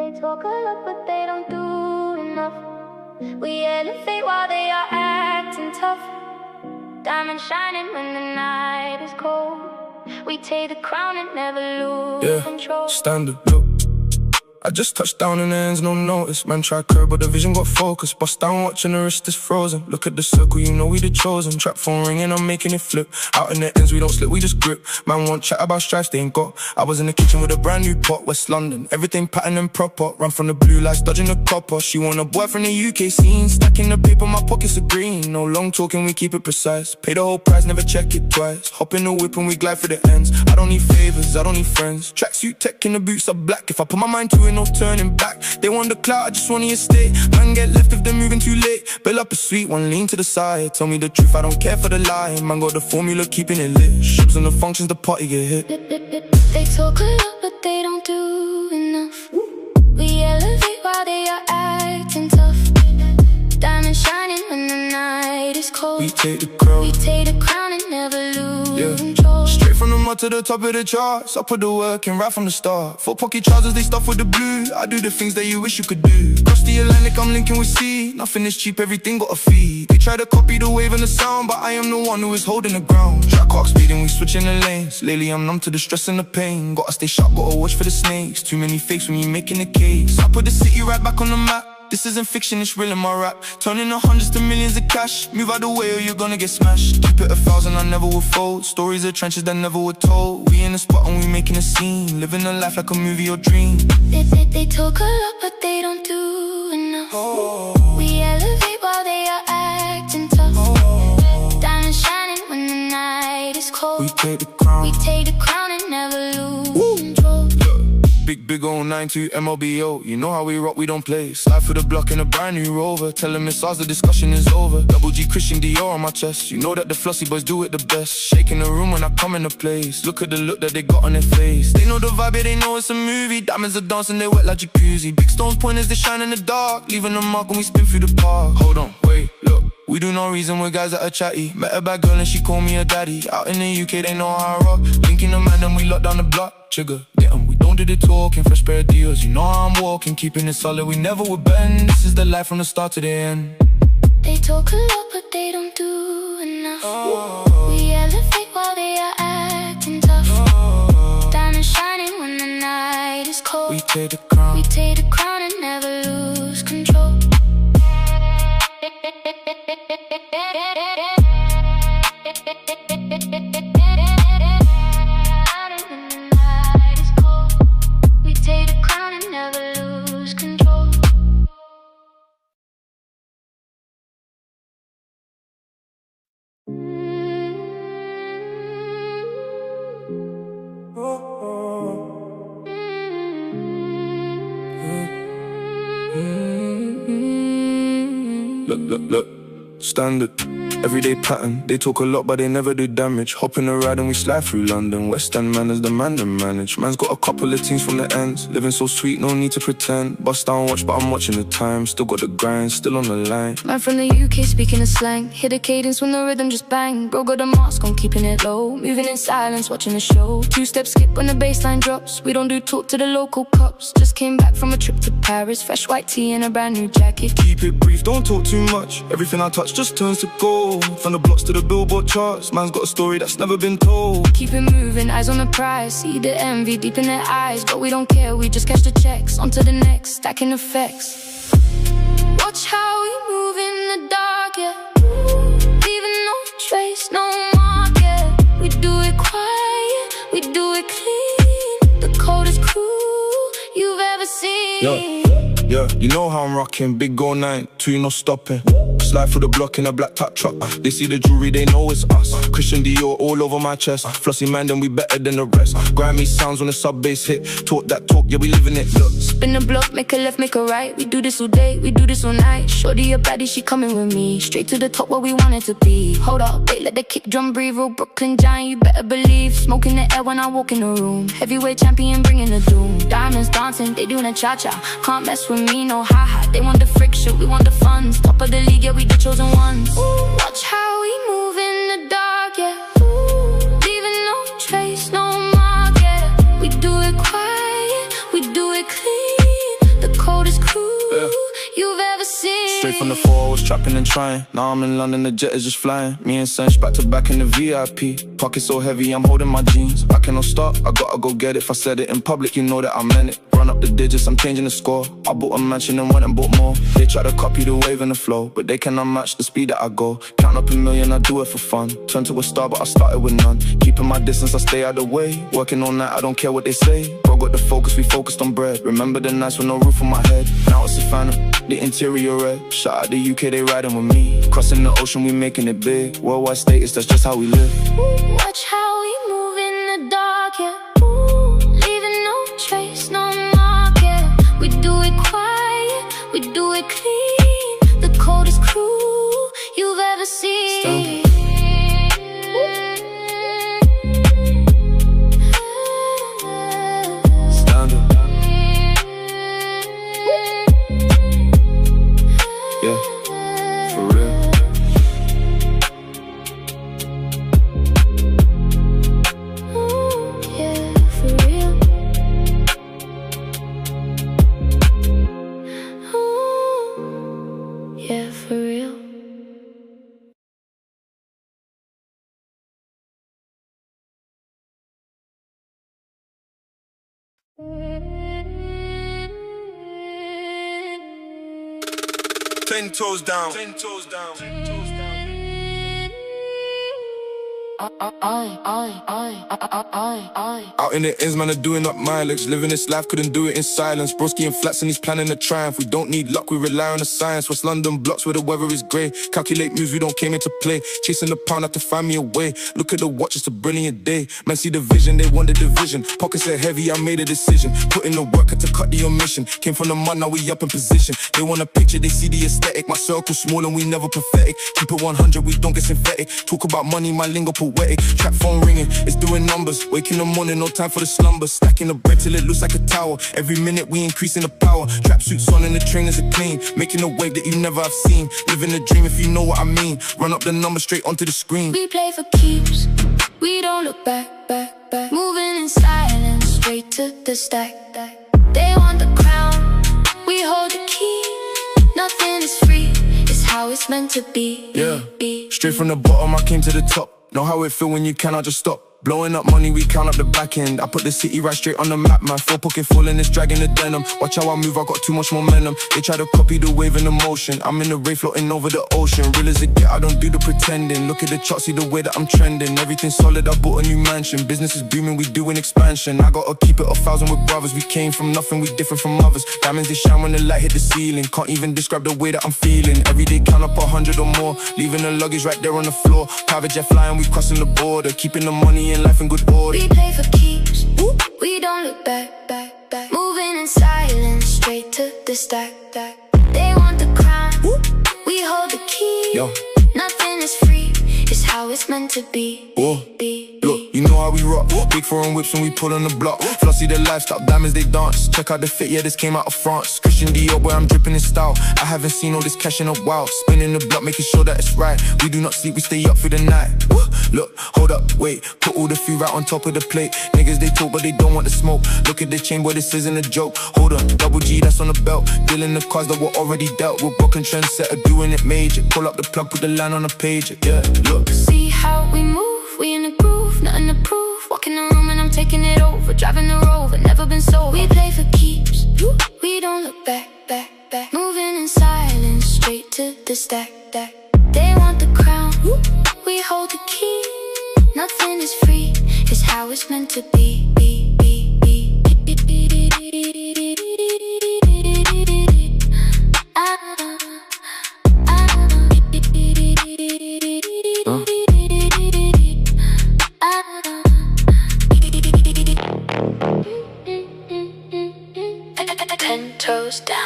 They talk a lot, but they don't do enough. We elevate while they are acting tough. Diamond shining when the night is cold. We take the crown and never lose control. Standard, look, I just touched down in the ends, no notice. Man try curb, but the vision got focused. Bust down watching the wrist is frozen. Look at the circle, you know we the chosen. Trap phone ringing, I'm making it flip. Out in the ends, we don't slip, we just grip. Man won't chat about stripes they ain't got. I was in the kitchen with a brand new pot, West London. Everything patterned and proper. Run from the blue lights, dodging the copper. She want a boy from the UK scene. Stacking the paper, my pockets are green. No long talking, we keep it precise. Pay the whole price, never check it twice. Hop in the whip and we glide for the ends. I don't need favors, I don't need friends. Tracksuit tech in the boots are black. If I put my mind to it, no turning back. They want the clout, I just want to stay. Man get left if they're moving too late. Build up a sweet one, lean to the side. Tell me the truth, I don't care for the lie. Man got the formula, keeping it lit. Shibs on the functions, the party get hit. They talk a lot, but they don't do enough. We elevate while they are acting tough. Diamond shining when the night is cold. We take the crown. We take the crown and never lose control. Straight from the mud to the top of the charts. I put the work in right from the start. 4 pocket trousers, they stuff with the blue. I do the things that you wish you could do. Across the Atlantic, I'm linking with sea. Nothing is cheap, everything got a fee. They try to copy the wave and the sound, but I am the one who is holding the ground. Track clock speeding, we switching the lanes. Lately I'm numb to the stress and the pain. Gotta stay sharp, gotta watch for the snakes. Too many fakes when you making a case. I put the city right back on the map. This isn't fiction, it's real in my rap. Turning the hundreds to millions of cash. Move out the way or you're gonna get smashed. Keep it 1,000, I never will fold. Stories of trenches that never were told. We in the spot and we making a scene. Living a life like a movie or dream. They talk a lot, but they don't do enough. We elevate while they are acting tough. Diamond shining when the night is cold. We take the crown. We take the crown and never lose control. Big 092 MLBO. You know how we rock, we don't play. Slide for the block in a brand new Rover. Tell them it's ours, the discussion is over. Double G Christian Dior on my chest. You know that the flossy boys do it the best. Shaking the room when I come in the place. Look at the look that they got on their face. They know the vibe, yeah, they know it's a movie. Diamonds are dancing, they wet like jacuzzi. Big stones point as they shine in the dark, leaving a mark when we spin through the park. Hold on, wait, look. We do no reason, we're guys that are chatty. Met a bad girl and she called me a daddy. Out in the UK, they know how I rock. Linking the man, then we lock down the block. Trigger, get 'em, we don't do the talking. Fresh pair of deals, you know how I'm walking. Keeping it solid, we never would bend. This is the life from the start to the end. They talk a lot, but they don't do enough. We elevate while they are acting tough. Diamond shining when the night is cold. We take the crown. We take the crown and never lose control. We take the crown and never lose control. Look, standard, everyday pattern. They talk a lot but they never do damage. Hop in a ride and we slide through London. West End man is the man to manage. Man's got a couple of things from the ends. Living so sweet, no need to pretend. Bust down watch but I'm watching the time. Still got the grind, still on the line. Man from the UK speaking a slang. Hit a cadence when the rhythm just bang. Bro got a mask on, keeping it low. Moving in silence, watching the show. 2-step skip when the bassline drops. We don't do talk to the local cops. Just came back from a trip to Paris. Fresh white tee and a brand new jacket. Keep it brief, don't talk too much. Everything I touch just turns to gold. From the blocks to the billboard charts. Man's got a story that's never been told. Keep it moving, eyes on the prize. See the envy deep in their eyes. But we don't care, we just catch the checks. On to the next, stacking effects. Watch how we move in the dark, yeah. Leaving no trace, no mark, yeah. We do it quiet, we do it clean. The coldest crew you've ever seen. Yeah, you know how I'm rocking. Big 092, no stopping. Slide through the block in a black top truck. They see the jewelry, they know it's us. Christian Dior all over my chest. Flossy man, then we better than the rest. Grimy sounds when the sub bass hit. Talk that talk, yeah, we living it. Look. Spin the block, make a left, make a right. We do this all day, we do this all night. Shorty a baddie, she coming with me. Straight to the top where we want it to be. Hold up, wait, let the kick drum breathe. Real Brooklyn giant, you better believe. Smoke in the air when I walk in the room. Heavyweight champion, bringing the doom. Diamonds dancing, they doing a cha-cha. Can't mess with me, no ha-ha. They want the friction, we want the funds. Top of the league, yeah, we the chosen ones. Watch how we move in the dark, yeah. Leaving no trace, no mark, yeah. We do it quiet, we do it clean. The Straight from the floor, I was trapping and trying. Now I'm in London, the jet is just flying. Me and Sench back to back in the VIP. Pocket so heavy, I'm holding my jeans. I cannot stop, I gotta go get it. If I said it in public, you know that I meant it. Run up the digits, I'm changing the score. I bought a mansion and went and bought more. They try to copy the wave and the flow, but they cannot match the speed that I go. Count up a million, I do it for fun. Turn to a star, but I started with none. Keeping my distance, I stay out the way. Working all night, I don't care what they say. Bro got the focus, we focused on bread. Remember the nights with no roof on my head. Now it's a phantom, the interior red. Shout out the UK, they riding with me. Crossing the ocean, we making it big. Worldwide status, that's just how we live. Watch how we move in the dark, yeah. Ooh, leaving no trace, no mark, yeah. We do it quiet, we do it clean. The coldest crew you've ever seen. Ten toes down. 10 toes down. 10 toes down. Out in the ends, man, are doing up mileage. Living this life, couldn't do it in silence. Broski and flats and he's planning a triumph. We don't need luck, we rely on the science. West London blocks where the weather is grey. Calculate moves, we don't came into play. Chasing the pound, have to find me a way. Look at the watch, it's a brilliant day. Man, see the vision, they want the division. Pockets are heavy, I made a decision. Put in the work, had to cut the omission. Came from the mud, now we up in position. They want a picture, they see the aesthetic. My circle small and we never pathetic. Keep it 100, we don't get synthetic. Talk about money, my lingo poetic. Trap phone ringing, it's doing numbers. Wake in the morning, no time for the slumber. Stacking the bread till it looks like a tower. Every minute we increasing the power. Trap suits on and the trainers are clean. Making a wave that you never have seen. Living a dream if you know what I mean. Run up the number straight onto the screen. We play for keeps, we don't look back. Moving in silence, straight to the stack. They want the crown, we hold the key. Nothing is free, it's how it's meant to be. Yeah, straight from the bottom I came to the top. Know how it feel when you cannot just stop. Blowing up money, we count up the back end. I put the city right straight on the map, man. Full pocket full and it's dragging the denim. Watch how I move, I got too much momentum. They try to copy the wave and the motion. I'm in the rave floating over the ocean. Real as it get, I don't do the pretending. Look at the chart, see the way that I'm trending. Everything solid, I bought a new mansion. Business is booming, we doing expansion. I gotta keep it 1,000 with brothers. We came from nothing, we different from others. Diamonds, they shine when the light hit the ceiling. Can't even describe the way that I'm feeling. Every day count up 100 or more. Leaving the luggage right there on the floor. Private jet flying, we crossing the border. Keeping the money in life in good order. We play for keeps, we don't look back. Moving in silence, straight to the stack. They want the crown, we hold the key. Yo. Nothing is free, it's how it's meant to be. Look, you know how we rock. Big foreign whips when we pull on the block. Flossy the lifestyle, diamonds they dance. Check out the fit, yeah, this came out of France. Christian Dior, boy, I'm dripping in style. I haven't seen all this cash in a while. Spinning the block, making sure that it's right. We do not sleep, we stay up through the night. Look, hold up, wait. Put all the food right on top of the plate. Niggas, they talk, but they don't want the smoke. Look at the chain, boy, this isn't a joke. Hold up, double G, that's on the belt. Dealing the cards that were already dealt. We're broken trendsetter, doing it major. Pull up the plug, put the line on the page, yeah, look. See how we move, we in the groove, nothing to prove. Walk in the room and I'm taking it over. Driving the Rover, never been sober. We play for keeps, we don't look back. Moving in silence, straight to the stack. They want the crown, we hold the key. Nothing is free, it's how it's meant to be. Ten toes down.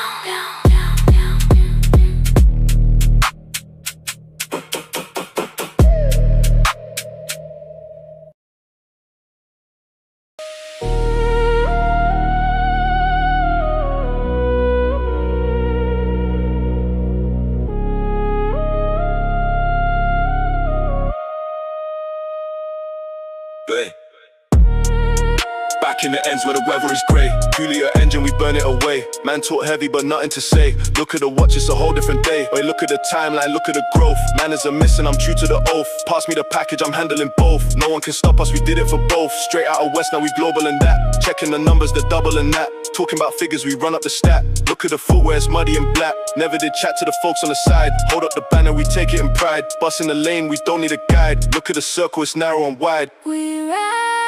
Back in in the ends where the weather is grey. Julia engine, we burn it away. Man talk heavy but nothing to say. Look at the watch, it's a whole different day. Wait, look at the timeline, look at the growth. Manners are missing, I'm true to the oath. Pass me the package, I'm handling both. No one can stop us, we did it for both. Straight out of West, now we global and that. Checking the numbers, the double and that. Talking about figures, we run up the stat. Look at the footwear, it's muddy and black. Never did chat to the folks on the side. Hold up the banner, we take it in pride. Bus in the lane, we don't need a guide. Look at the circle, it's narrow and wide. We ride.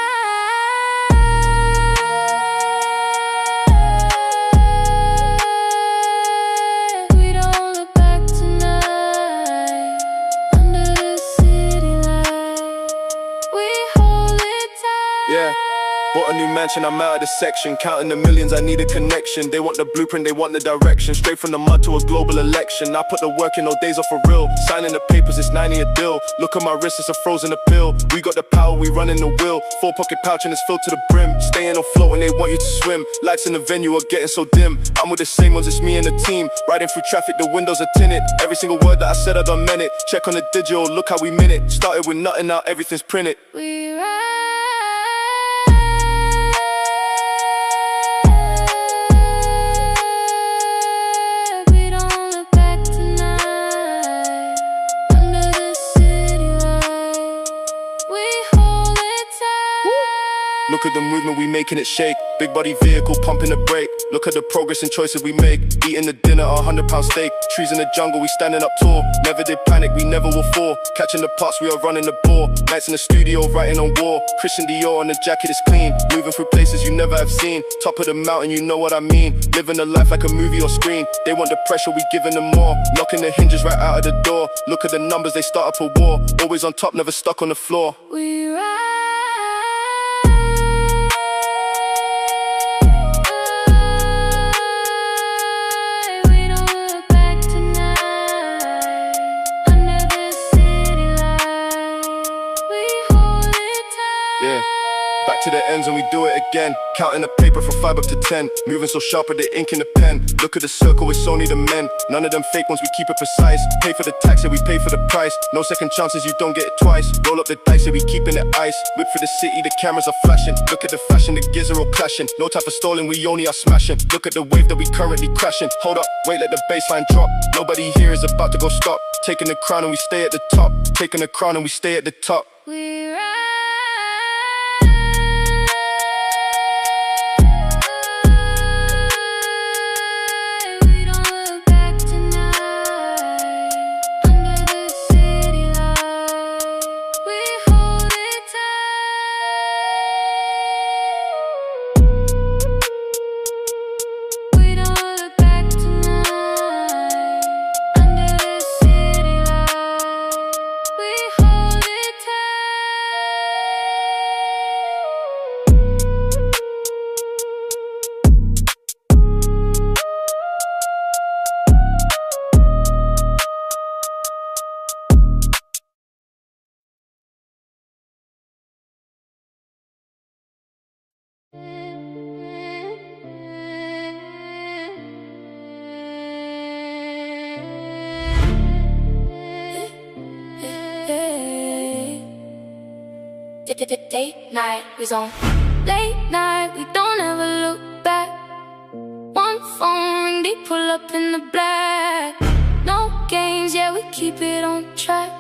We don't look back tonight. Under the city light, we hold it tight. Yeah. Bought a new mansion, I'm out of the section. Counting the millions, I need a connection. They want the blueprint, they want the direction. Straight from the mud to a global election. I put the work in, no days off for real. Signing the papers, it's 90 a deal. Look at my wrist, it's a frozen appeal. We got the power, we running the wheel. 4-pocket pouch and it's filled to the brim. Staying afloat and they want you to swim. Lights in the venue are getting so dim. I'm with the same ones, it's me and the team. Riding through traffic, the windows are tinted. Every single word that I said, I done meant it. Check on the digital, look how we meant it. Started with nothing, now everything's printed. We ride. Look at the movement, we making it shake. Big body vehicle, pumping the brake. Look at the progress and choices we make. Eating the dinner, £100 steak. Trees in the jungle, we standing up tall. Never did panic, we never will fall. Catching the parts, we are running the ball. Nights in the studio, writing on wall. Christian Dior on the jacket is clean. Moving through places you never have seen. Top of the mountain, you know what I mean. Living a life like a movie or screen. They want the pressure, we giving them more. Knocking the hinges right out of the door. Look at the numbers, they start up a war. Always on top, never stuck on the floor. We ride. To the ends and we do it again. Counting the paper from 5 up to 10. Moving so sharp with the ink in the pen. Look at the circle, it's only the men. None of them fake ones, we keep it precise. Pay for the tax and we pay for the price. No second chances, you don't get it twice. Roll up the dice and we keeping it ice. Whip for the city, the cameras are flashing. Look at the fashion, the gears are all clashing. No time for stalling, we only are smashing. Look at the wave that we currently crashing. Hold up, wait, let the baseline drop. Nobody here is about to go stop. Taking the crown and we stay at the top. Taking the crown and we stay at the top. We ride. Date night, we on late night, we don't ever look back. One phone ring, they pull up in the black. No games, yeah, we keep it on track.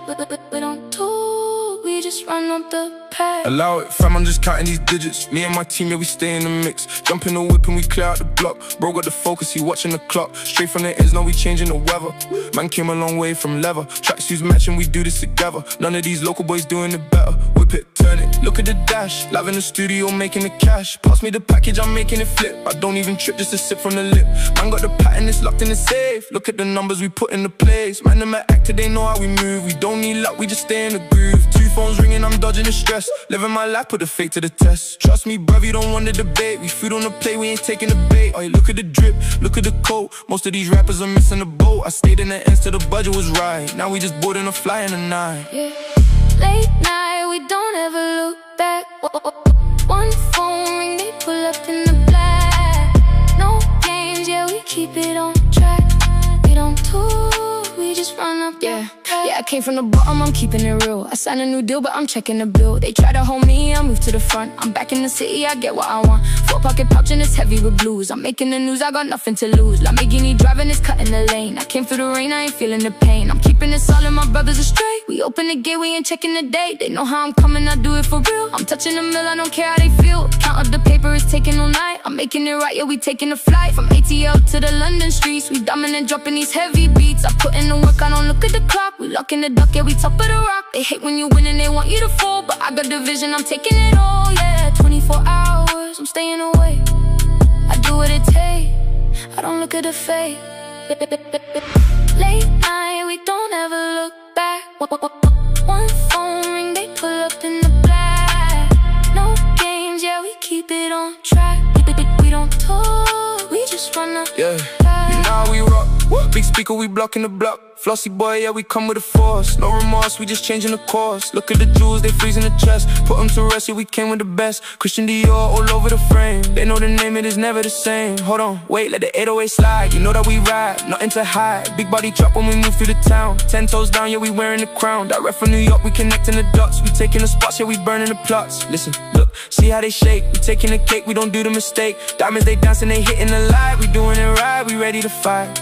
We don't talk, we just run up the pack. Allow it, fam, I'm just counting these digits. Me and my team, yeah, we stay in the mix. Jump in the whip and we clear out the block. Bro got the focus, he watching the clock. Straight from the ends, now we changing the weather. Man came a long way from leather. Tracksuits matching, we do this together. None of these local boys doing it better. Whip it, turn it, look at the dash. Live in the studio, making the cash. Pass me the package, I'm making it flip. I don't even trip, just a sip from the lip. Man got the pattern, it's locked in the safe. Look at the numbers we put in the place. Man, them actor, they know how we move. We don't need luck, we just stay in the groove. Two phones ringing, I'm dodging the stress. Living my life, put the fake to the test. Trust me, bruv, you don't want the debate. We food on the plate, we ain't taking the bait. Oh, yeah, look at the drip, look at the coat. Most of these rappers are missing the boat. I stayed in the ends till the budget was right. Now we just boarding a fly in the night. Yeah. Late night, we don't ever look back. One phone ring, they pull up in the black. No games, yeah, we keep it on track. We don't talk, we just run up the pack. Yeah, I came from the bottom, I'm keeping it real. I signed a new deal, but I'm checking the bill. They try to hold me, I move to the front. I'm back in the city, I get what I want. 4-pocket pouch and it's heavy with blues. I'm making the news, I got nothing to lose. Lamborghini driving is cutting the lane. I came through the rain, I ain't feeling the pain. I'm keeping it solid, my brothers are straight. We open the gate, we ain't checking the date. They know how I'm coming, I do it for real. I'm touching the mill, I don't care how they feel. Count up the paper, it's taking all night. I'm making it right, yeah, we taking a flight. From ATL to the London streets, we dumbing and dropping these heavy beats. I put in the work, I don't look at the clock. We lock in the duck, yeah, we top of the rock. They hate when you win and they want you to fall, but I got the vision, I'm taking it all, yeah. 24 hours, I'm staying away. I do what it takes, I don't look at the fate. Late night, we don't ever look back. One phone ring, they pull up in the black. No games, yeah, we keep it on track. We don't talk, we just run up. Yeah, you know how we rock. Big speaker, we blocking the block. Flossy boy, yeah, we come with a force. No remorse, we just changing the course. Look at the jewels, they freezing the chest. Put them to rest, yeah, we came with the best. Christian Dior all over the frame. They know the name, it is never the same. Hold on, wait, let the 808 slide. You know that we ride, nothing to hide. Big body drop when we move through the town. 10 toes down, yeah, we wearing the crown. Direct from New York, we connecting the dots. We taking the spots, yeah, we burning the plots. Listen, look, see how they shake. We taking the cake, we don't do the mistake. Diamonds, they dancing, they hitting the light. We doing it right, we ready to fight.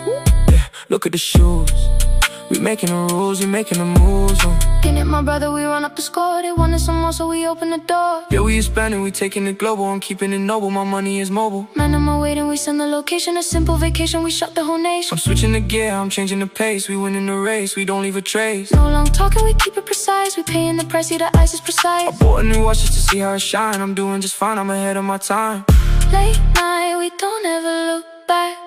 Yeah, look at the shoes. We making the rules, we making the moves. In it, my brother, we run up the score. They wanted some more, so we open the door. Yeah, we expanding, we taking it global. I'm keeping it noble, my money is mobile. Man, I'm waiting, we send the location. A simple vacation, we shot the whole nation. I'm switching the gear, I'm changing the pace. We winning the race, we don't leave a trace. No long talking, we keep it precise. We paying the price, see the ice is precise. I bought a new watch just to see how it shine. I'm doing just fine, I'm ahead of my time. Late night, we don't ever look back.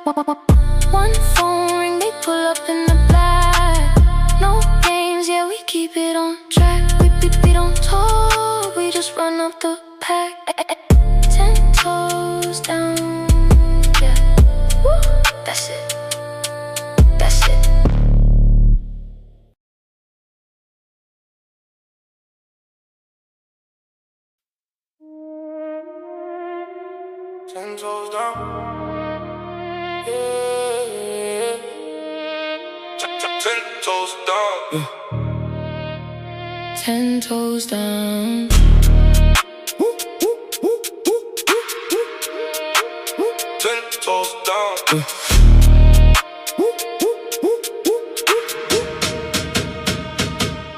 One phone ring, they pull up in the black. No games, yeah, we keep it on track. We don't talk, we just run up the pack. 10 toes down, yeah. Woo. That's it, that's it. Ten toes down, yeah. 10 toes down, yeah. 10 toes down. 10 toes down, yeah.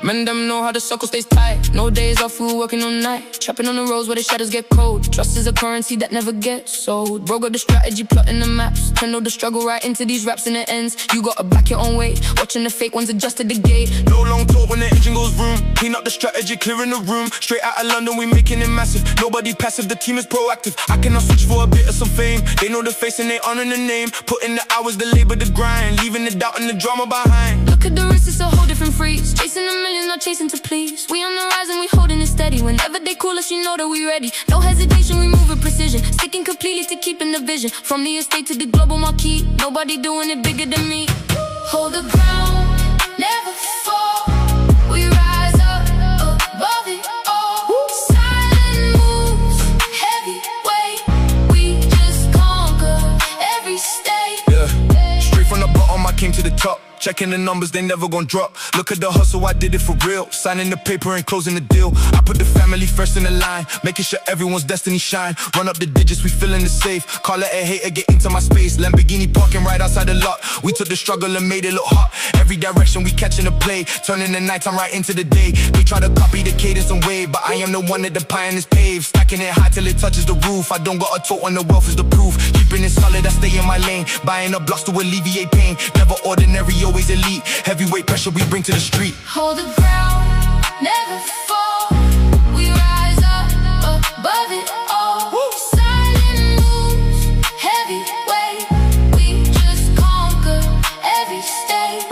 Men them know how the circle stays tight. No days off, we were working all night. Trapping on the roads where the shadows get cold. Trust is a currency that never gets sold. Bro got the strategy, plotting the maps. Turn all the struggle right into these raps and it ends. You gotta back your own weight. Watching the fake ones adjusted the gate. No long talk when the engine goes vroom. Clean up the strategy, clearing the room. Straight out of London, we making it massive. Nobody passive, the team is proactive. I cannot switch for a bit of some fame. They know the face and they honor the name. Putting the hours, the labor, the grind. Leaving the doubt and the drama behind. Look at the wrist, it's a whole different freeze. Chasing the millions, not chasing to please. We on the rise and we holding it steady. Whenever they call us, you know that we ready. No hesitation, we move with precision. Sticking completely to keeping the vision. From the estate to the global marquee. Nobody doing it bigger than me. Hold the ground, never fall. We rise up above it all. Silent moves, heavy weight. We just conquer every state. Yeah, straight from the bottom, I came to the top. Checking the numbers, they never gon' drop. Look at the hustle, I did it for real. Signing the paper and closing the deal. I put the family first in the line, making sure everyone's destiny shine. Run up the digits, we feeling the safe. Call it a hater, get into my space. Lamborghini parking right outside the lot. We took the struggle and made it look hot. Every direction we catching the play, turning the nighttime right into the day. They try to copy the cadence and wave, but I am the one that the pie is paved. Stacking it high till it touches the roof. I don't got a tote when the wealth is the proof. Keeping it solid, I stay in my lane. Buying up blocks to alleviate pain. Never ordinary, always elite. Heavyweight pressure we bring to the street. Hold the ground, never fall. We rise up above it all. Woo. Silent moves, heavy weight. We just conquer every state.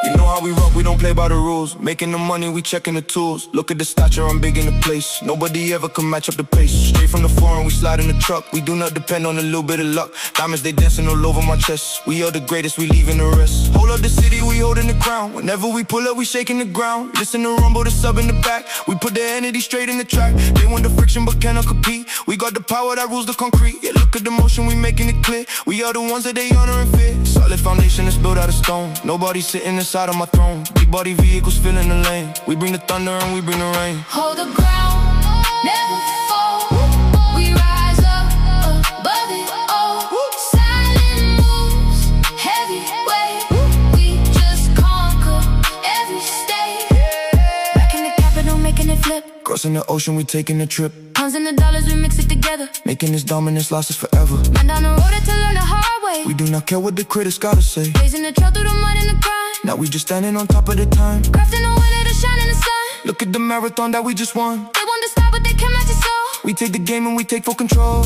You know how we rock, we don't play by the rules. Making the money, we checking the tools. Look at the stature, I'm big in the place. Nobody ever can match up the pace. Straight from the foreign, we slide in the truck. We do not depend on a little bit of luck. Diamonds, they dancing all over my chest. We are the greatest, we leaving the rest. Hold up the city, we holding the crown. Whenever we pull up, we shaking the ground. Listen to rumble, the sub in the back. We put the entity straight in the track. They want the friction, but cannot compete. We got the power that rules the concrete. Yeah, look at the motion, we making it clear. We are the ones that they honor and fear. Solid foundation is built out of stone. Nobody sitting inside of my throne. Big body vehicles filling the lane. We bring the thunder and we bring the rain. Hold the ground, never fall. We rise up above it all. Silent moves, heavy weight. We just conquer every state. Back in the capital, making it flip. Crossing the ocean, we taking a trip. Pounds and the dollars, we mix it together. Making this dominance last us forever. Man down the road had to learn the hard way. We do not care what the critics gotta say. Blazing the trail through the mud and the grind. Now we just standing on top of the time. Crafting a way to shine in the sun. Look at the marathon that we just won. They want to stop, but they can't match it, so we take the game and we take full control.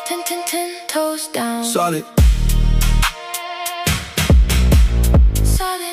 10, 10, 10 toes down. Solid. Solid.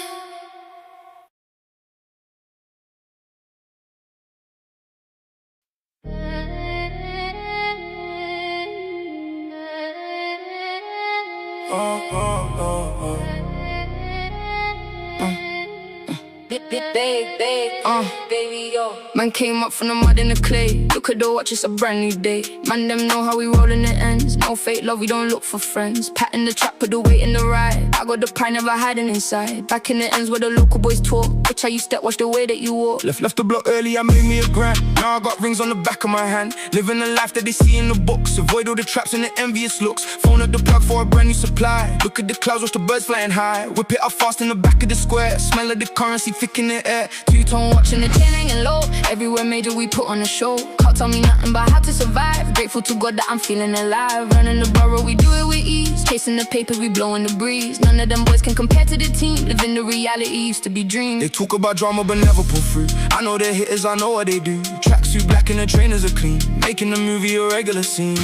Baby, yo. Man came up from the mud and the clay. Look at the watch, it's a brand new day. Man, them know how we roll in the ends. No fake love, we don't look for friends. Patting the trap, put the weight in the ride. I got the pride, never hiding inside. Back in the ends where the local boys talk. Watch how you step, watch the way that you walk. Left the block early, I made me a grand. Now I got rings on the back of my hand. Living the life that they see in the books. Avoid all the traps and the envious looks. Phone up the plug for a brand new supply. Look at the clouds, watch the birds flying high. Whip it up fast in the back of the square. Smell of the currency thick in the air. Two-tone watching the chain hanging low. Everywhere major we put on a show. Can't tell me nothing but how to survive. Grateful to God that I'm feeling alive. Running the borough, we do it with ease. Chasing the papers, we blowing the breeze. None of them boys can compare to the team. Living the reality used to be dreams. They talk about drama but never pull through. I know they're hitters, I know what they do. Tracksuit black and the trainers are clean. Making the movie a regular scene.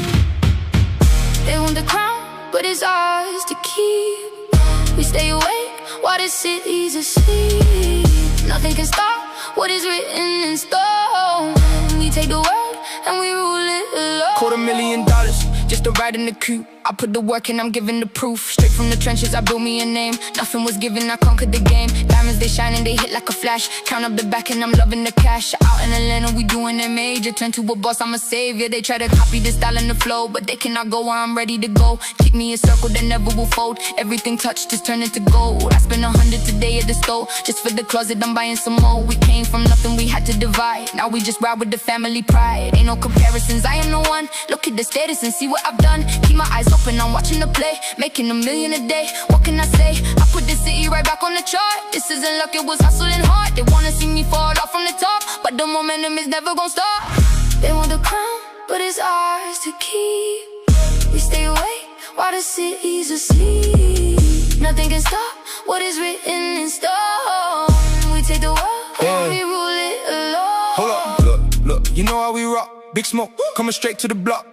They want the crown, but it's ours to keep. We stay awake while the city's asleep. Nothing can stop what is written in stone. We take the world and we rule it alone. $250,000 just to ride in the coupe. I put the work in, I'm giving the proof. Straight from the trenches, I built me a name. Nothing was given, I conquered the game. Diamonds, they shine and they hit like a flash. Count up the back and I'm loving the cash. Out in Atlanta, we doing it major. Turn to a boss, I'm a savior. They try to copy the style and the flow, but they cannot go where I'm ready to go. Keep me a circle that never will fold. Everything touched just turn into gold. I spent 100 today at the store. Just for the closet, I'm buying some more. We came from nothing, we had to divide. Now we just ride with the family pride. Ain't no comparisons, I am no one. Look at the status and see what I've done. Keep my eyes open, I'm watching the play. Making $1 million a day, what can I say? I put the city right back on the chart. This isn't luck, it was hustling hard. They wanna see me fall off from the top, but the momentum is never gonna stop. They want the crown, but it's ours to keep. We stay awake while the city's asleep. Nothing can stop what is written in stone. We take the world and we rule it alone. Hold up, look, you know how we rock. Big smoke, coming straight to the block.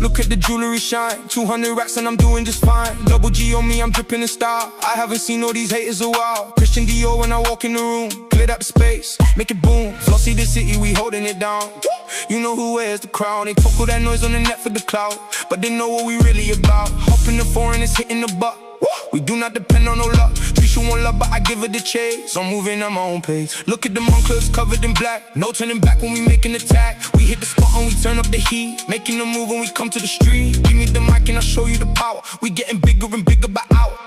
Look at the jewelry shine, 200 racks and I'm doing just fine. Double G on me, I'm dripping in style. I haven't seen all these haters a while. Christian Dior when I walk in the room. Cleared up the space, make it boom. Flossy the city, we holding it down. You know who wears the crown. They talk all that noise on the net for the clout, but they know what we really about. Hop in the foreign, it's hitting the butt. We do not depend on no luck. Treat you one love, but I give her the chase. I'm moving at my own pace. Look at the Monclers covered in black. No turning back when we make an attack. We hit the spot and we turn up the heat. Making the move when we come to the street. Give me the mic and I'll show you the power. We getting bigger and bigger by hour.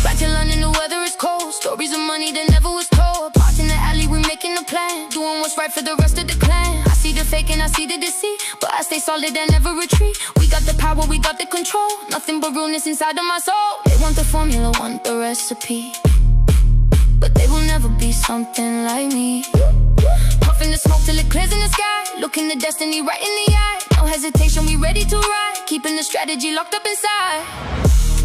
Back to London, the weather is cold. Stories of money that never was told. Parked in the alley, we making a plan. Doing what's right for the rest of the clan. I see the fake and I see the deceit, but I stay solid and never retreat. We got the power, we got the control. Nothing but realness inside of my soul. They want the formula, want the recipe, but they will never be something like me. Puffing the smoke till it clears in the sky. Looking the destiny right in the eye. No hesitation, we ready to ride. Keeping the strategy locked up inside.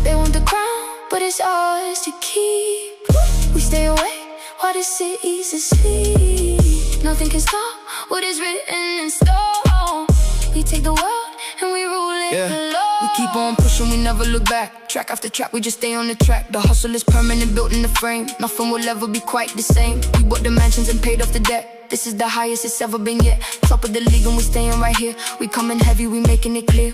They want the crown, but it's ours to keep. We stay awake while the city's asleep. Nothing can stop what is written in stone. We take the world and we rule it alone. We keep on pushing, we never look back. Track after track, we just stay on the track. The hustle is permanent, built in the frame. Nothing will ever be quite the same. We bought the mansions and paid off the debt. This is the highest it's ever been yet. Top of the league and we staying right here. We coming heavy, we making it clear.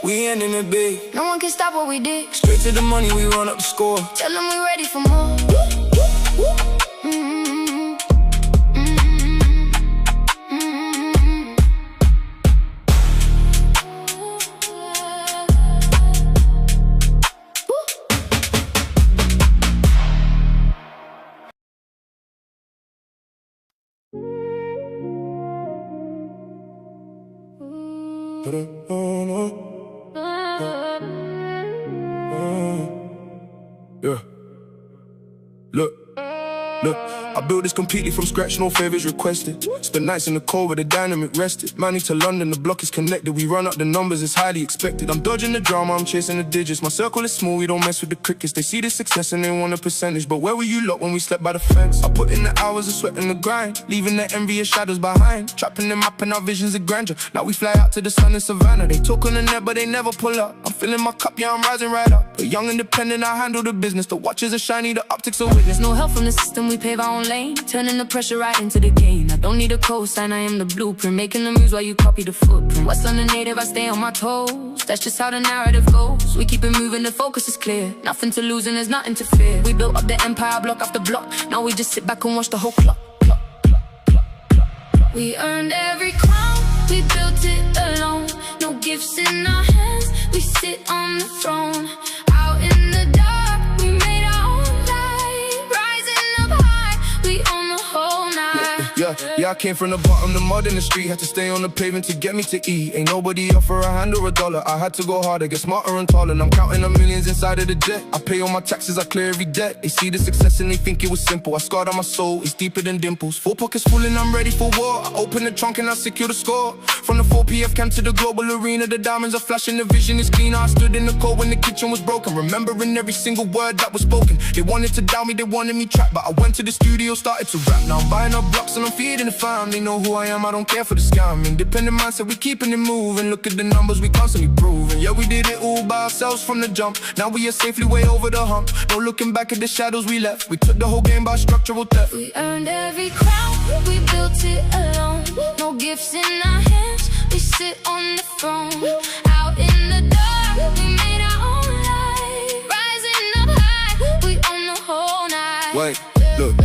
We ending it big. No one can stop what we did. Straight to the money, we run up the score. Tell them we ready for more. Yeah. Look. I built this completely from scratch, no favors requested. Spent nights in the cold where the dynamic rested. Money to London, the block is connected. We run up the numbers, it's highly expected. I'm dodging the drama, I'm chasing the digits. My circle is small, we don't mess with the crickets. They see the success and they want a percentage. But where were you lot when we slept by the fence? I put in the hours of sweat and the grind, leaving the envious shadows behind. Trapping them up in our visions of grandeur. Now we fly out to the sun in Savannah. They talk on the net but they never pull up. I'm filling my cup, yeah I'm rising right up. But young independent, I handle the business. The watches are shiny, the optics are witness. No help from the system, we pave our own lane. Turning the pressure right into the game. I don't need a cosign, I am the blueprint. Making the moves while you copy the footprint. West London native, I stay on my toes. That's just how the narrative goes. We keep it moving, the focus is clear. Nothing to lose and there's nothing to fear. We built up the empire block after block. Now we just sit back and watch the whole clock. We earned every crown, we built it alone. No gifts in our hands, we sit on the throne. Out in the dark, we made our own light. Rising up high, we own the whole night. Yeah, I came from the bottom, the mud in the street. Had to stay on the pavement to get me to eat. Ain't nobody offer a hand or a dollar. I had to go harder, get smarter and taller. And I'm counting the millions inside of the jet. I pay all my taxes, I clear every debt. They see the success and they think it was simple. I scarred on my soul, it's deeper than dimples. 4 pockets full and I'm ready for war. I open the trunk and I secure the score. From the 4 PF camp to the global arena, the diamonds are flashing, the vision is clean. I stood in the cold when the kitchen was broken, remembering every single word that was spoken. They wanted to down me, they wanted me trapped, but I went to the studio, started to rap. Now I'm buying up blocks and I'm feeding the fam. They know who I am, I don't care for the scam. Independent mindset, we keeping it moving. Look at the numbers, we constantly proving. Yeah, we did it all by ourselves from the jump. Now we are safely way over the hump. No looking back at the shadows we left. We took the whole game by structural theft. We earned every crown, we built it alone. No gifts in our hands, we sit on the throne. Out in the dark, we made our own light. Rising up high, we own the whole night. Wait, look,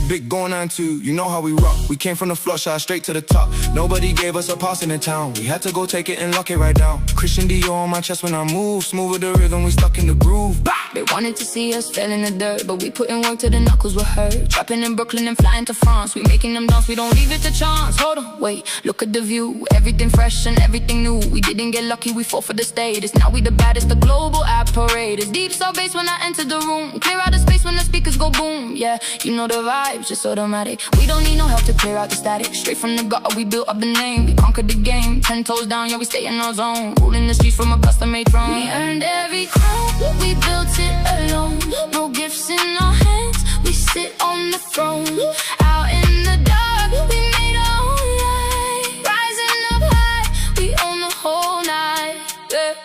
big going on too. You know how we rock. We came from the floor, shot straight to the top. Nobody gave us a pass in the town. We had to go take it and lock it right down. Christian Dior on my chest when I move. Smooth with the rhythm, we stuck in the groove. Bah! They wanted to see us fell in the dirt, but we put in work till the knuckles were hurt. Trapping in Brooklyn and flying to France. We making them dance, we don't leave it to chance. Hold on, wait, look at the view. Everything fresh and everything new. We didn't get lucky, we fought for the status. Now we the baddest, the global apparatus. Deep so bass when I enter the room. Clear out the space when the speakers go boom. Yeah, you know the vibes, just automatic. We don't need no help to clear out the static. Straight from the gutter, we built up the name. We conquered the game, 10 toes down, yeah we stay in our zone. Ruling the streets from a custom-made throne. We earned every crown, we built it alone. No gifts in our hands, we sit on the throne. Out in the dark, we made our own light. Rising up high, we own the whole night.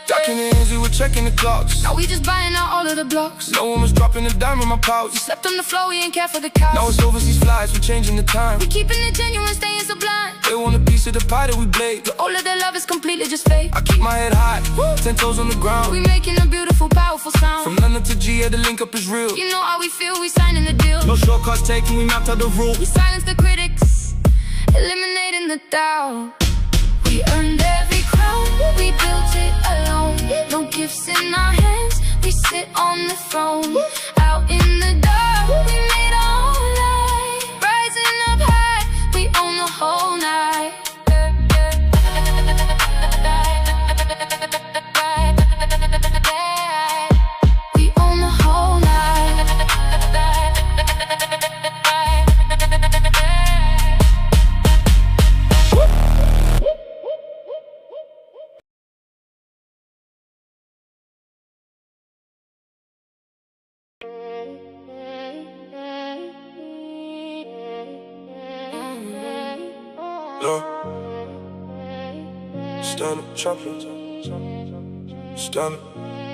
Jacking the hands, we were checking the clocks. Now we just buying out all of the blocks. No one was dropping a dime in my pouch. We slept on the floor, we ain't care for the couch. Now it's overseas flights, we're changing the time. We keeping it genuine, staying sublime. They want a piece of the pie that we blade. But all of their love is completely just fake. I keep my head high, 10 toes on the ground. We making a beautiful, powerful sound. From London to G, yeah, the link up is real. You know how we feel, we signing the deal. No shortcuts taken, we mapped out the rules. We silence the critics, eliminating the doubt. We earned every crown, we built it alone. No gifts in our hands, we sit on the throne. Out in the dark, we made our own light. Rising up high, we own the whole night. We own the whole night.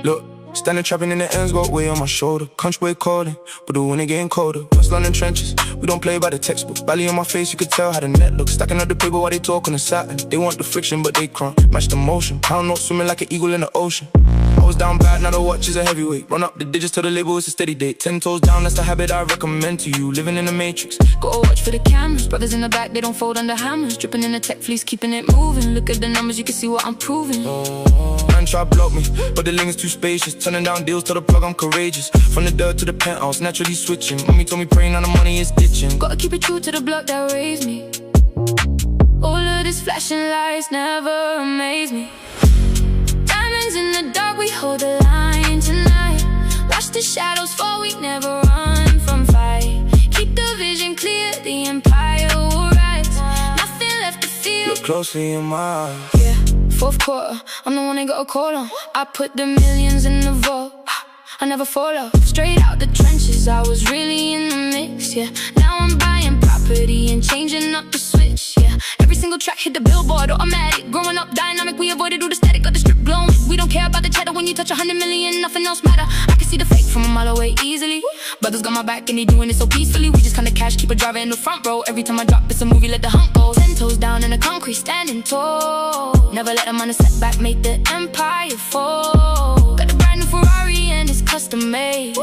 Look, standing trapping in the ends, got weight on my shoulder. Country way calling, but the wind getting colder. West London trenches, we don't play by the textbook. Belly on my face, you could tell how the net looks. Stacking up the paper while they talk on the satin. They want the friction, but they crumb. Match the motion, pound notes swimming like an eagle in the ocean. I was down bad, now the watch is a heavyweight. Run up the digits till the label is a steady date. 10 toes down, that's the habit I recommend to you. Living in the matrix. Go watch for the cameras. Brothers in the back, they don't fold under hammers. Dripping in the tech fleece, keeping it moving. Look at the numbers, you can see what I'm proving. Man try block me, but the link is too spacious. Turning down deals till the plug, I'm courageous. From the dirt to the penthouse, naturally switching. Mommy told me praying, now the money is ditching. Gotta keep it true to the block that raised me. All of this flashing lights never amaze me. shadows fall, we never run from fight. Keep the vision clear, the empire will rise. Nothing left to fear. Look closely in my eyes. Yeah, fourth quarter, I'm the one they got a call on. I put the millions in the vault, I never fall off. Straight out the trenches, I was really in the mix, yeah. Now I'm buying property and changing up the switch, yeah. Every single track hit the billboard, automatic. Growing up dynamic, we avoided all the static, got the strip blown. We don't care about the cheddar when you touch 100 million, nothing else matter. I can see the fake from a mile away easily. Brothers got my back and they doing it so peacefully. We just kinda cash, keep a driver in the front row. Every time I drop, it's a movie, let the hump go. 10 toes down in the concrete, standing tall. Never let them on a setback, make the empire fall. Got the brand new Ferrari and it's custom made.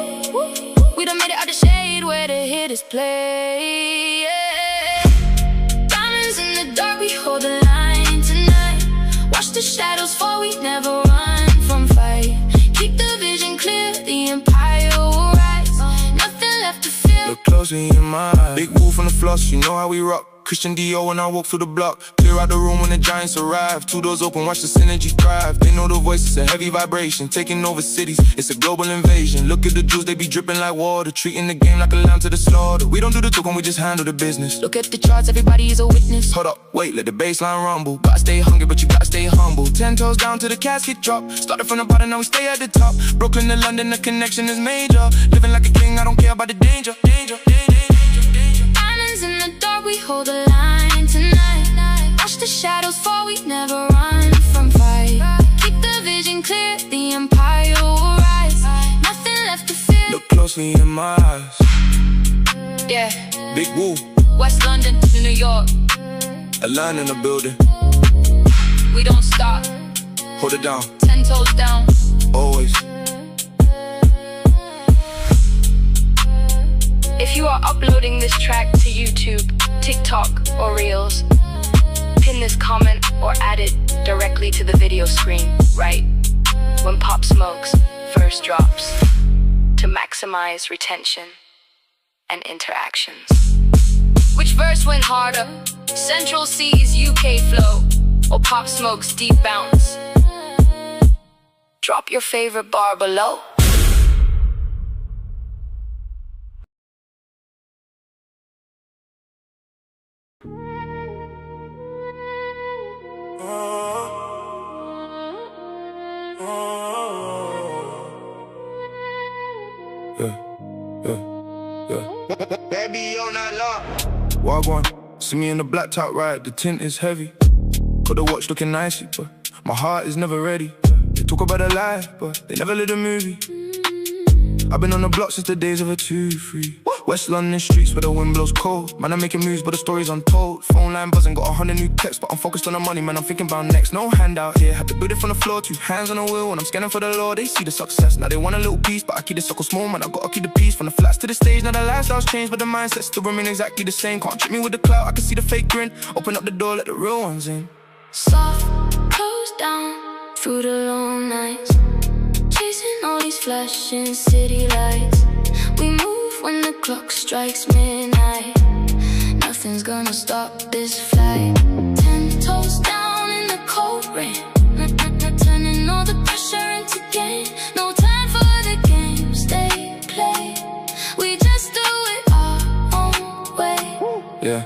We done made it out the shade where the hitters play, yeah. Diamonds in the dark, we hold the line tonight. Watch the shadows fall, we never run from fight. Keep the vision clear, the empire will rise. Nothing left to fear. Look closely in my eyes. Big wolf on the floss, you know how we rock. Christian Dior when I walk through the block. Clear out the room when the giants arrive. 2 doors open, watch the synergy thrive. They know the voice, it's a heavy vibration. Taking over cities, it's a global invasion. Look at the jewels, they be dripping like water. Treating the game like a lamb to the slaughter. We don't do the talking, we just handle the business. Look at the charts, everybody is a witness. Hold up, wait, let the baseline rumble. Gotta stay hungry, but you gotta stay humble. 10 toes down to the casket drop. Started from the bottom, now we stay at the top. Brooklyn to London, the connection is major. Living like a king, I don't care about the danger. Diamonds in the dark, we hold the line tonight. Watch the shadows fall, we never run from fight. Keep the vision clear, the empire will rise. Nothing left to fear. Look closely in my eyes. Yeah, Big Woo, West London to New York. a line in the building. We don't stop, Hold it down, 10 toes down. always. If you are uploading this track to YouTube, TikTok, or Reels, pin this comment or add it directly to the video screen, right when Pop Smoke's verse drops, to maximize retention and interactions. Which verse went harder? Central C's UK flow or Pop Smoke's deep bounce? Drop your favorite bar below. Baby on that lock. Wagwan, see me in the black top ride, the tint is heavy. Got the watch looking nicely, but my heart is never ready. They talk about a life, but they never live the movie. I've been on the block since the days of a 2-3. West London streets where the wind blows cold. Man, I'm making moves, but the story's untold. Phone line buzzing, got 100 new texts, but I'm focused on the money, man, I'm thinking about next. No handout here, had to build it from the floor. 2 hands on the wheel, when I'm scanning for the law. They see the success, now they want a little piece, but I keep the circle small, man, I gotta keep the peace. From the flats to the stage, now the lifestyle's changed, but the mindset still remain exactly the same. Can't trick me with the clout, I can see the fake grin. Open up the door, let the real ones in. Soft, close down through the long nights, chasing all these flashing city lights. We move when the clock strikes midnight. Nothing's gonna stop this flight. 10 toes down in the cold rain, turning all the pressure into gain. No time for the games they play. We just do it our own way. Yeah,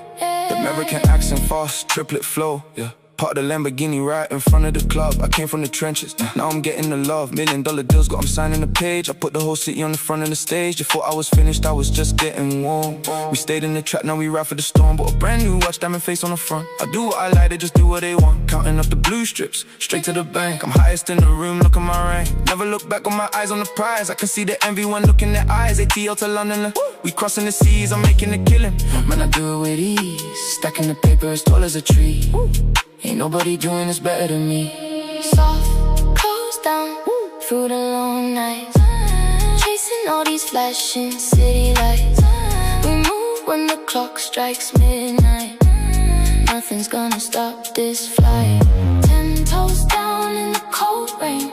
the American accent fast, triplet flow, yeah. Part of the Lamborghini right in front of the club. I came from the trenches, now I'm getting the love. $1 million deals, got them signing the page. I put the whole city on the front of the stage. Before I was finished, I was just getting warm. We stayed in the trap, now we ride for the storm. Bought a brand new watch, diamond face on the front. I do what I like, they just do what they want. Counting up the blue strips, straight to the bank. I'm highest in the room, look at my rank. Never look back on my eyes on the prize. I can see the envy when looking at eyes. ATL to London, we crossing the seas, I'm making a killing. Man, I do it with ease, stacking the paper as tall as a tree. Ain't nobody doing this better than me. Soft, close down through the long nights, chasing all these flashing city lights. We move when the clock strikes midnight. Nothing's gonna stop this flight. 10 toes down in the cold rain,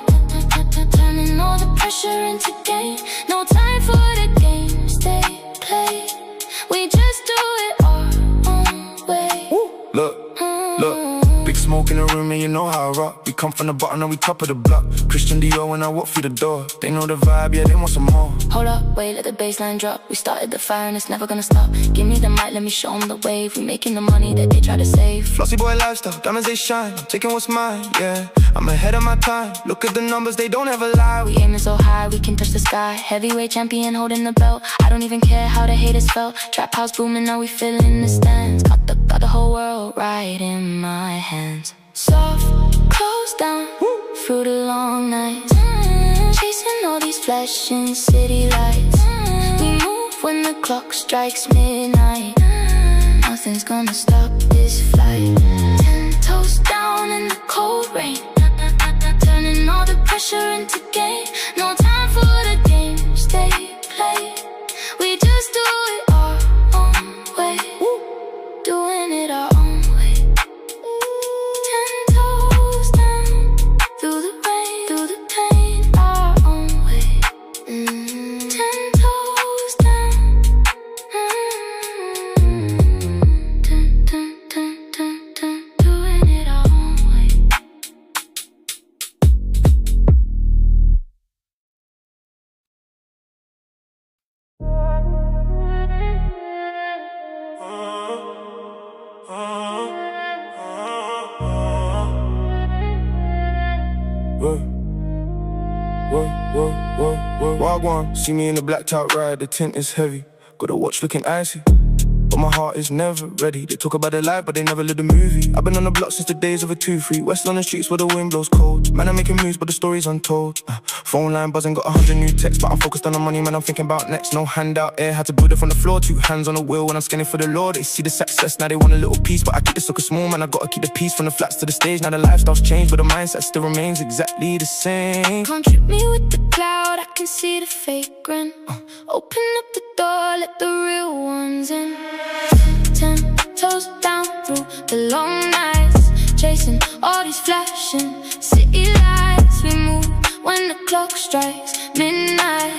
turning all the pressure into gain. No time for the games they play. We just do it our own way. Look, big smoke in the room and you know how I rock. We come from the bottom and we top of the block. Christian Dior when I walk through the door. They know the vibe, yeah, they want some more. Hold up, wait, let the bassline drop. We started the fire and it's never gonna stop. Give me the mic, let me show them the wave. We making the money that they try to save. Flossy boy lifestyle, diamonds they shine. I'm taking what's mine, yeah. I'm ahead of my time. Look at the numbers, they don't ever lie. We aiming so high, we can touch the sky. Heavyweight champion holding the belt. I don't even care how the haters felt. Trap house booming, now we filling the stands. Got the whole world right in my hands. Soft, close down, through the long nights. Chasing all these flashing city lights. We move when the clock strikes midnight. Nothing's gonna stop this flight. 10 toes down in the cold rain. Turning all the pressure into gain. No time for the games they play. We just do it our own way. Doing it our own way. 10 toes down, through the rain, through the pain, our own way. 10 toes down. Doing it our own way. Wagwan, see me in the black top ride, the tint is heavy. Got a watch looking icy, but my heart is never ready. They talk about their life, but they never live the movie. I've been on the block since the days of a 2-3. West London streets where the wind blows cold. Man, I'm making moves, but the story's untold. Phone line buzzing, got 100 new texts, but I'm focused on the money, man, I'm thinking about next. No handout air, had to build it from the floor. 2 hands on the wheel when I'm scanning for the Lord. They see the success, now they want a little piece, but I keep the sucker small, man, I gotta keep the peace. From the flats to the stage, now the lifestyle's changed, but the mindset still remains exactly the same. Can't trip me with the cloud, I can see the fake grin. Open up the door, let the real ones in. 10 toes down through the long nights. Chasing all these flashing city lights. We move when the clock strikes midnight.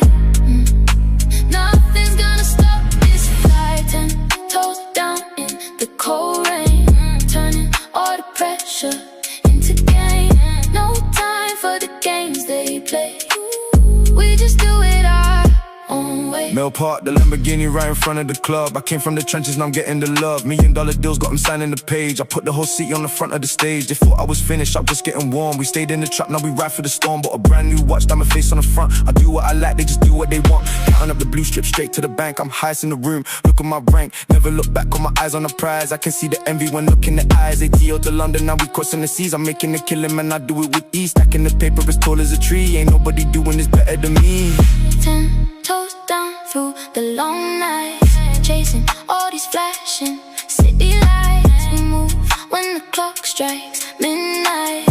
Nothing's gonna stop this flight. 10 toes down in the cold rain. Turning all the pressure into gain. No time for the games they play. We just do it our own way. Mill Park, the Lamborghini right in front of the club. I came from the trenches, now I'm getting the love. $1 million deals, got them signing the page. I put the whole city on the front of the stage. They thought I was finished, I'm just getting warm. We stayed in the trap, now we ride for the storm. Bought a brand new watch, diamond face on the front. I do what I like, they just do what they want. Counting up the blue strip straight to the bank. I'm highest in the room, look at my rank. Never look back, got my eyes on the prize. I can see the envy when looking in the eyes. ATO to London, now we crossing the seas. I'm making a killing, man, I do it with ease. Stacking the paper as tall as a tree. Ain't nobody doing this better than me. 10 toes down through the long nights. Chasing all these flashing city lights. We move when the clock strikes midnight.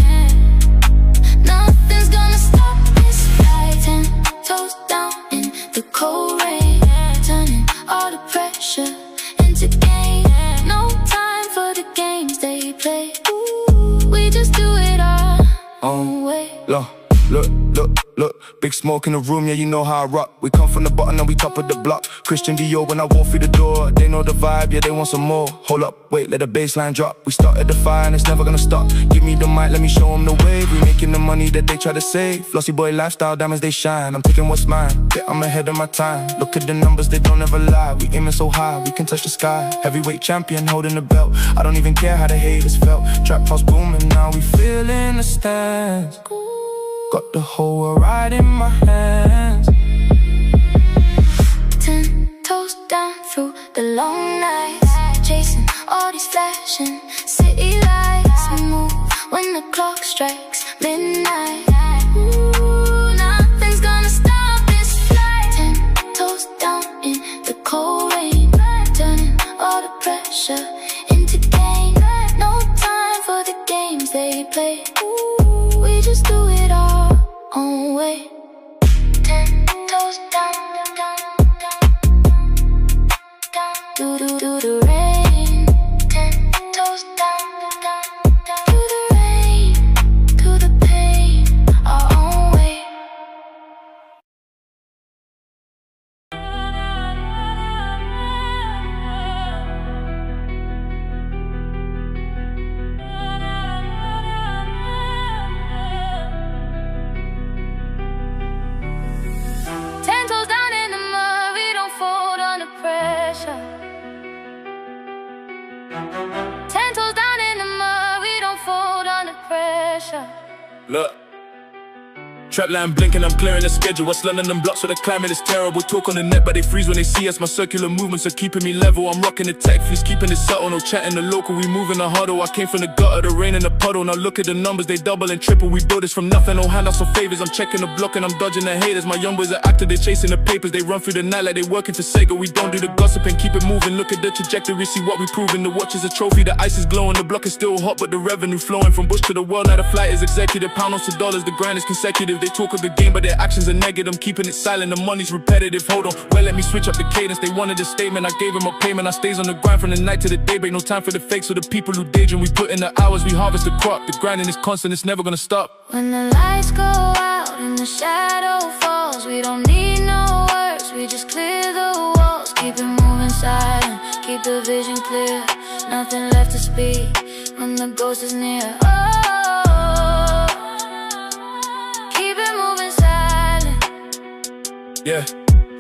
Nothing's gonna stop this flight. 10 toes down in the cold rain. Turning all the pressure into gain. No time for the games they play. We just do it our own way. Look, big smoke in the room, yeah, you know how I rock. We come from the bottom and we top of the block. Christian Dior when I walk through the door. They know the vibe, yeah, they want some more. Hold up, wait, let the bassline drop. We started the fire and it's never gonna stop. Give me the mic, let me show them the wave. We making the money that they try to save. Flossy boy lifestyle, diamonds they shine. I'm taking what's mine, yeah, I'm ahead of my time. Look at the numbers, they don't ever lie. We aiming so high, we can touch the sky. Heavyweight champion holding the belt. I don't even care how the haters felt. Trap house booming, now we feeling the stands. Got the whole world right in my hands. 10 toes down through the long nights. Chasing all these flashing city lights. We move when the clock strikes midnight. Nothing's gonna stop this flight. 10 toes down in the cold rain. Turning all the pressure into gain. No time for the games they play. We just do it our own way. 10 toes down, down, do the rain. 10 toes down, do the rain, do the pain. Look. Trapline blinking, I'm clearing the schedule. What's London and blocks, so the climate is terrible. Talk on the net, but they freeze when they see us. My circular movements are keeping me level. I'm rocking the tech fleece, keeping it subtle. No chatting the local, we moving the huddle. I came from the gutter, the rain and the puddle. Now look at the numbers, they double and triple. We build this from nothing, no handouts or favors. I'm checking the block and I'm dodging the haters. My young boys are active, they chasing the papers. They run through the night like they working for Sega. We don't do the gossip and keep it moving. Look at the trajectory, see what we proving. The watch is a trophy, the ice is glowing. The block is still hot, but the revenue flowing. From bush to the world, now the flight is executive. Pounds to dollars, the grind is consecutive. They talk a good game, but their actions are negative. I'm keeping it silent, the money's repetitive. Hold on, well let me switch up the cadence. They wanted a statement, I gave them a payment. I stays on the grind from the night to the daybreak. No time for the fakes or the people who daydream. We put in the hours, we harvest the crop. The grinding is constant, it's never gonna stop. When the lights go out and the shadow falls, we don't need no words, we just clear the walls. Keep it moving silent, keep the vision clear. Nothing left to speak when the ghost is near. Yeah,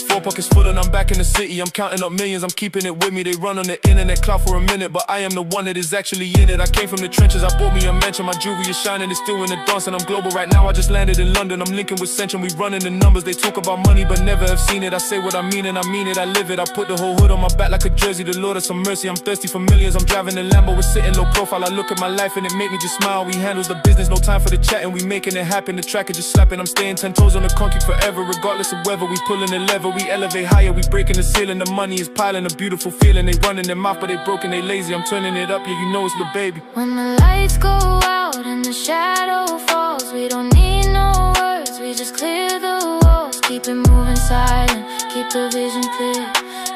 4 pockets full and I'm back in the city. I'm counting up millions, I'm keeping it with me. They run on the internet cloud for a minute, but I am the one that is actually in it. I came from the trenches, I bought me a mansion. My jewelry is shining, it's still in the dance. And I'm global right now, I just landed in London. I'm linking with Central, we running the numbers. They talk about money but never have seen it. I say what I mean and I mean it, I live it. I put the whole hood on my back like a jersey. The Lord of some mercy, I'm thirsty for millions. I'm driving a Lambo, we're sitting low profile. I look at my life and it make me just smile. We handles the business, no time for the chatting. We making it happen, the track is just slapping. I'm staying 10 toes on the concrete forever. Regardless of weather, we pulling the lever. We elevate higher, we breaking the ceiling. The money is piling, a beautiful feeling. They running their mouth but they broken, they lazy. I'm turning it up, yeah you know it's the baby. When the lights go out and the shadow falls, we don't need no words, we just clear the walls. Keep it moving silent, keep the vision clear.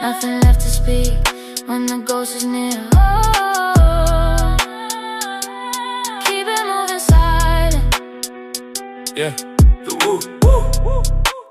Nothing left to speak when the ghost is near. Keep it moving silent. Yeah, the woo, woo, woo.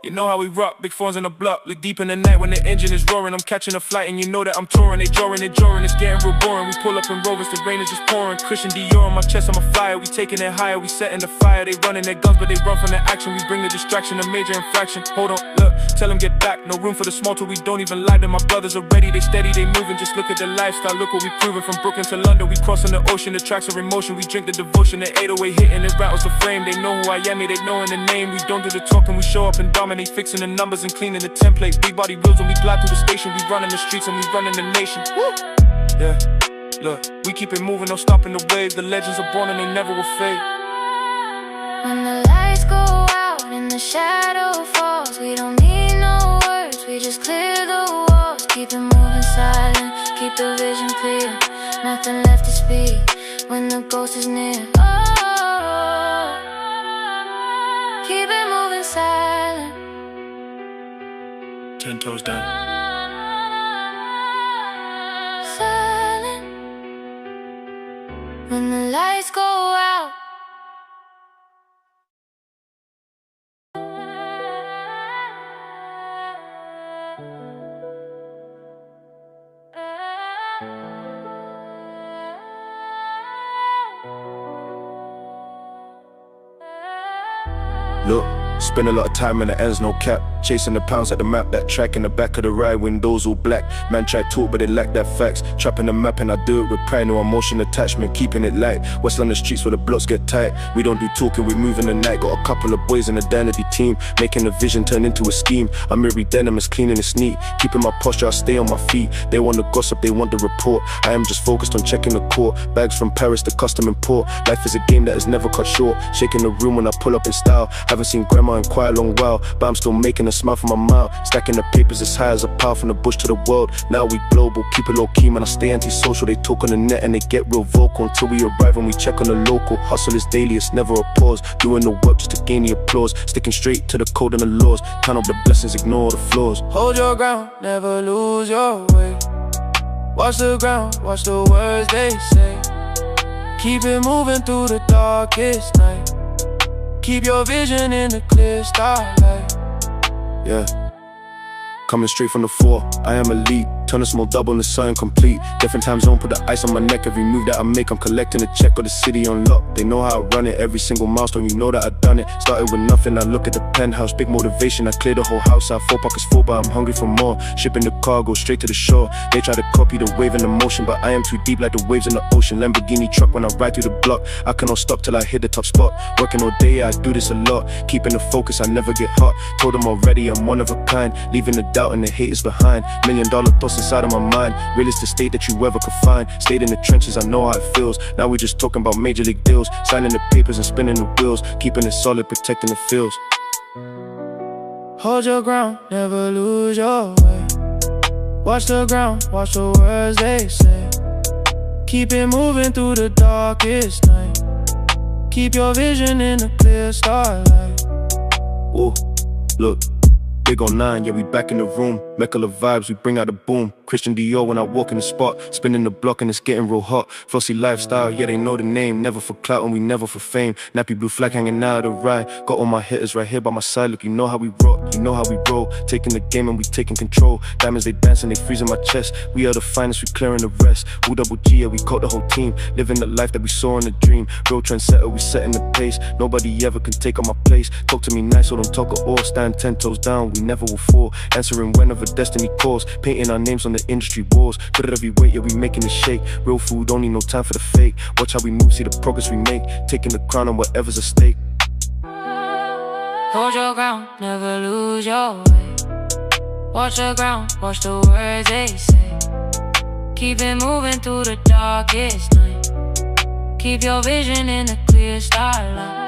You know how we rock, big phones in the block. Look deep in the night when the engine is roaring. I'm catching a flight and you know that I'm touring. They drawing, it's getting real boring. We pull up in Rovers, the rain is just pouring. Christian Dior on my chest, I'm a flyer. We taking it higher, we setting the fire. They running their guns but they run from the action. We bring the distraction, a major infraction. Hold on, look, tell them get back. No room for the small till we don't even lie. Them my brothers are ready, they steady, they moving. Just look at the lifestyle, look what we proving. From Brooklyn to London, we crossing the ocean. The tracks are emotion, we drink the devotion. The 808 hitting, it rattles the frame. They know who I am, they knowing the name. We don't do the talking, we show up and dominate. Fixing the numbers and cleaning the template. Big body wheels when we glide through the station. We running the streets and we running the nation. Woo! Yeah, look, we keep it moving, no stopping the wave. The legends are born and they never will fade. When the lights go out and the shadow falls, we don't need no words, we just clear the walls. Keep it moving silent, keep the vision clear. Nothing left to speak when the ghost is near. Keep it moving silent. 10 toes down. Silent. When the lights go out. Look, spend a lot of time and the ends no cap. Chasing the pounds at the map, that track in the back of the ride, windows all black. Man try talk but they lack that facts. Trapping the map and I do it with pride, no emotion attachment, keeping it light. West London streets where the blocks get tight. We don't do talking, we move in the night. Got a couple of boys in the identity team, making a vision turn into a scheme. I'm every denim is clean and it's neat. Keeping my posture, I stay on my feet. They want the gossip, they want the report. I am just focused on checking the court. Bags from Paris, the custom import. Life is a game that is never cut short. Shaking the room when I pull up in style. Haven't seen grandma in quite a long while, but I'm still making a smile from my mouth. Stacking the papers as high as a pile, from the bush to the world. Now we global, keep it low key, man. I stay anti-social. They talk on the net and they get real vocal. Until we arrive and we check on the local. Hustle is daily, it's never a pause. Doing the work just to gain the applause. Sticking straight to the code and the laws. Count up the blessings, ignore the flaws. Hold your ground, never lose your way. Watch the ground, watch the words they say. Keep it moving through the darkest night. Keep your vision in the clear starlight. Yeah, coming straight from the floor, I am elite. turn a small double into something complete. Different time zone, put the ice on my neck. Every move that I make, I'm collecting a check. Got the city on lock, they know how I run it. Every single milestone, you know that I done it. Started with nothing, I look at the penthouse. Big motivation, I clear the whole house out. 4 pockets full, but I'm hungry for more. Shipping the cargo straight to the shore. They try to copy the wave and the motion, but I am too deep like the waves in the ocean. Lamborghini truck when I ride through the block. I cannot stop till I hit the top spot. Working all day, I do this a lot. Keeping the focus, I never get hot. Told them already, I'm one of a kind. Leaving the doubt and the haters behind. $1 million thoughts inside of my mind. Realest estate that you ever could find. Stayed in the trenches, I know how it feels. Now we just talking about major league deals. Signing the papers and spinning the wheels. Keeping it solid, protecting the fields. Hold your ground, never lose your way. Watch the ground, watch the words they say. Keep it moving through the darkest night. Keep your vision in the clear starlight. Ooh, look, big on 9, yeah, we back in the room. Mecca vibes, we bring out the boom. Christian Dior when I walk in the spot. Spinning the block and it's getting real hot. Flossy lifestyle, yeah, they know the name. Never for clout and we never for fame. Nappy blue flag hanging out of the ride. Got all my hitters right here by my side. Look, you know how we rock, you know how we roll. Taking the game and we taking control. Diamonds, they dancing, they freezing my chest. We are the finest, we clearing the rest. Woo double G, yeah, we caught the whole team. Living the life that we saw in a dream. Real trendsetter, we setting the pace. Nobody ever can take on my place. Talk to me nice, so don't talk at all. Stand 10 toes down, we never will fall. Answering whenever destiny calls. Painting our names on the industry walls. Put it every weight, yeah, we making it shake. Real food, only no time for the fake. Watch how we move, see the progress we make. Taking the crown on whatever's at stake. Hold your ground, never lose your way. Watch the ground, watch the words they say. Keep it moving through the darkest night. Keep your vision in the clear starlight.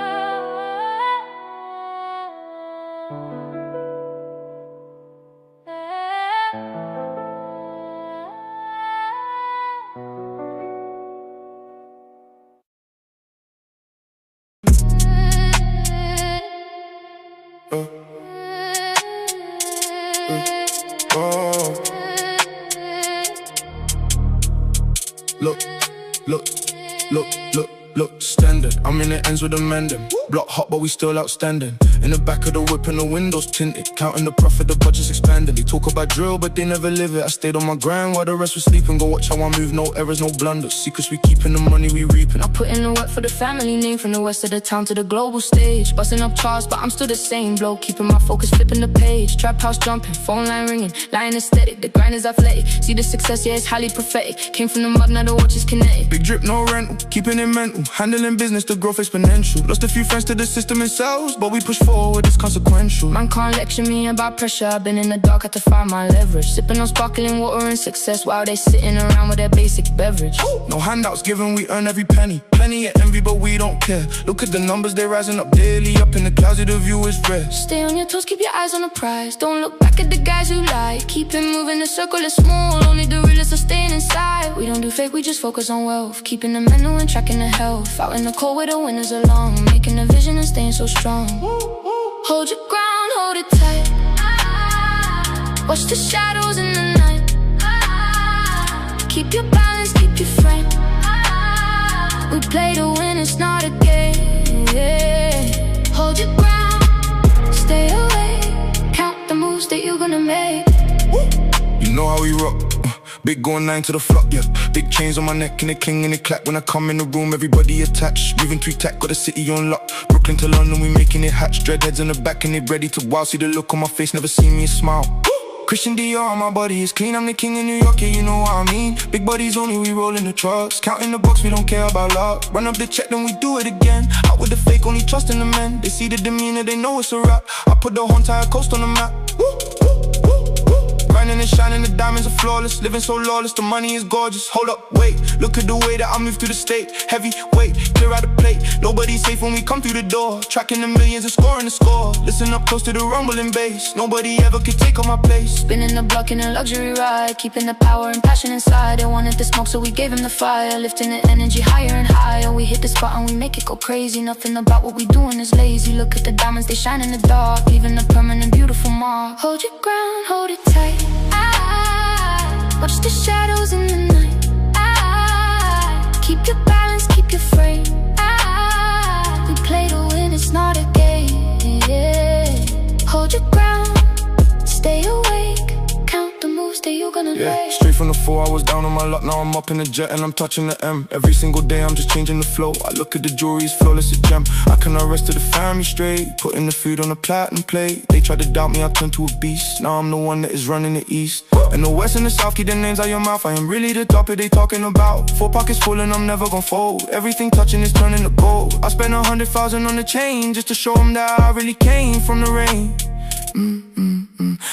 Look, standard. I'm in the ends with the man them. Block hot, but we still outstanding. In the back of the whip and the windows tinted. Counting the profit, the budget's expanding. They talk about drill, but they never live it. I stayed on my grind while the rest was sleeping. Go watch how I move, no errors, no blunders. Secrets we keeping, the money we reaping. I put in the work for the family name. From the west of the town to the global stage. Busting up charts, but I'm still the same bloke. Keeping my focus, flipping the page. Trap house jumping, phone line ringing. Lying aesthetic, the grind is athletic. See the success, yeah, it's highly prophetic. Came from the mud, now the watch is kinetic. Big drip, no rental, keeping it mental. Handling business, the growth exponential. Lost a few friends to the system itself, but we push forward, it's consequential. Man can't lecture me about pressure. I've been in the dark, had to find my leverage. Sipping on sparkling water and success while they sitting around with their basic beverage. No handouts given, we earn every penny. Plenty of envy, but we don't care. Look at the numbers, they're rising up daily. Up in the clouds, the view is rare. Stay on your toes, keep your eyes on the prize. Don't look back at the guys who lie. Keep it moving, the circle is small. Only the realest are staying inside. We don't do fake, we just focus on wealth. Keeping the mental and tracking the health. Out in the cold where the winners along. Making a vision and staying so strong. Hold your ground, hold it tight. Watch the shadows in the night. Keep your balance, keep your frame. We play to win, it's not a game. Hold your ground, stay awake. Count the moves that you're gonna make. You know how we rock. Big going 9 to the flock, yeah. Big chains on my neck and they cling and they clap. When I come in the room, everybody attached. Moving to tack, got the city on lock. Brooklyn to London, we making it hatch. Dreadheads in the back and they ready to wow. See the look on my face, never see me smile. Christian Dior, my body is clean. I'm the king in New York, yeah, you know what I mean. Big bodies only, we roll in the trucks. Counting the bucks, we don't care about luck. Run up the check, then we do it again. Out with the fake, only trusting the men. They see the demeanor, they know it's a rap. I put the whole entire coast on the map. Grinding and shining, the diamonds are flawless. Living so lawless, the money is gorgeous. Hold up, wait, look at the way that I move through the state. Heavy weight, clear out the plate. Nobody's safe when we come through the door. Tracking the millions and scoring the score. Listen up close to the rumbling bass. Nobody ever could take on my place. Spinning the block in a luxury ride. Keeping the power and passion inside. They wanted the smoke, so we gave him the fire. Lifting the energy higher and higher. We hit the spot and we make it go crazy. Nothing about what we doing is lazy. Look at the diamonds, they shine in the dark. Leaving a permanent beautiful mark. Hold your ground, hold it tight. Watch the shadows in the night. Keep your balance, keep your frame. We play to win, it's not a game. Hold your ground, stay awake. Count the moves that you're gonna make. from the 4, I was down on my luck. Now I'm up in the jet and I'm touching the M. Every single day I'm just changing the flow. I look at the jewelry, it's flawless, a gem. I cannot rest to the family straight, putting the food on a platinum plate. They tried to doubt me, I turned to a beast. Now I'm the one that is running the east. And the west and the south, keep the names out your mouth. I am really the top of they talking about. 4 pockets full and I'm never gonna fold. Everything touching is turning to gold. I spent 100,000 on the chain just to show them that I really came from the rain.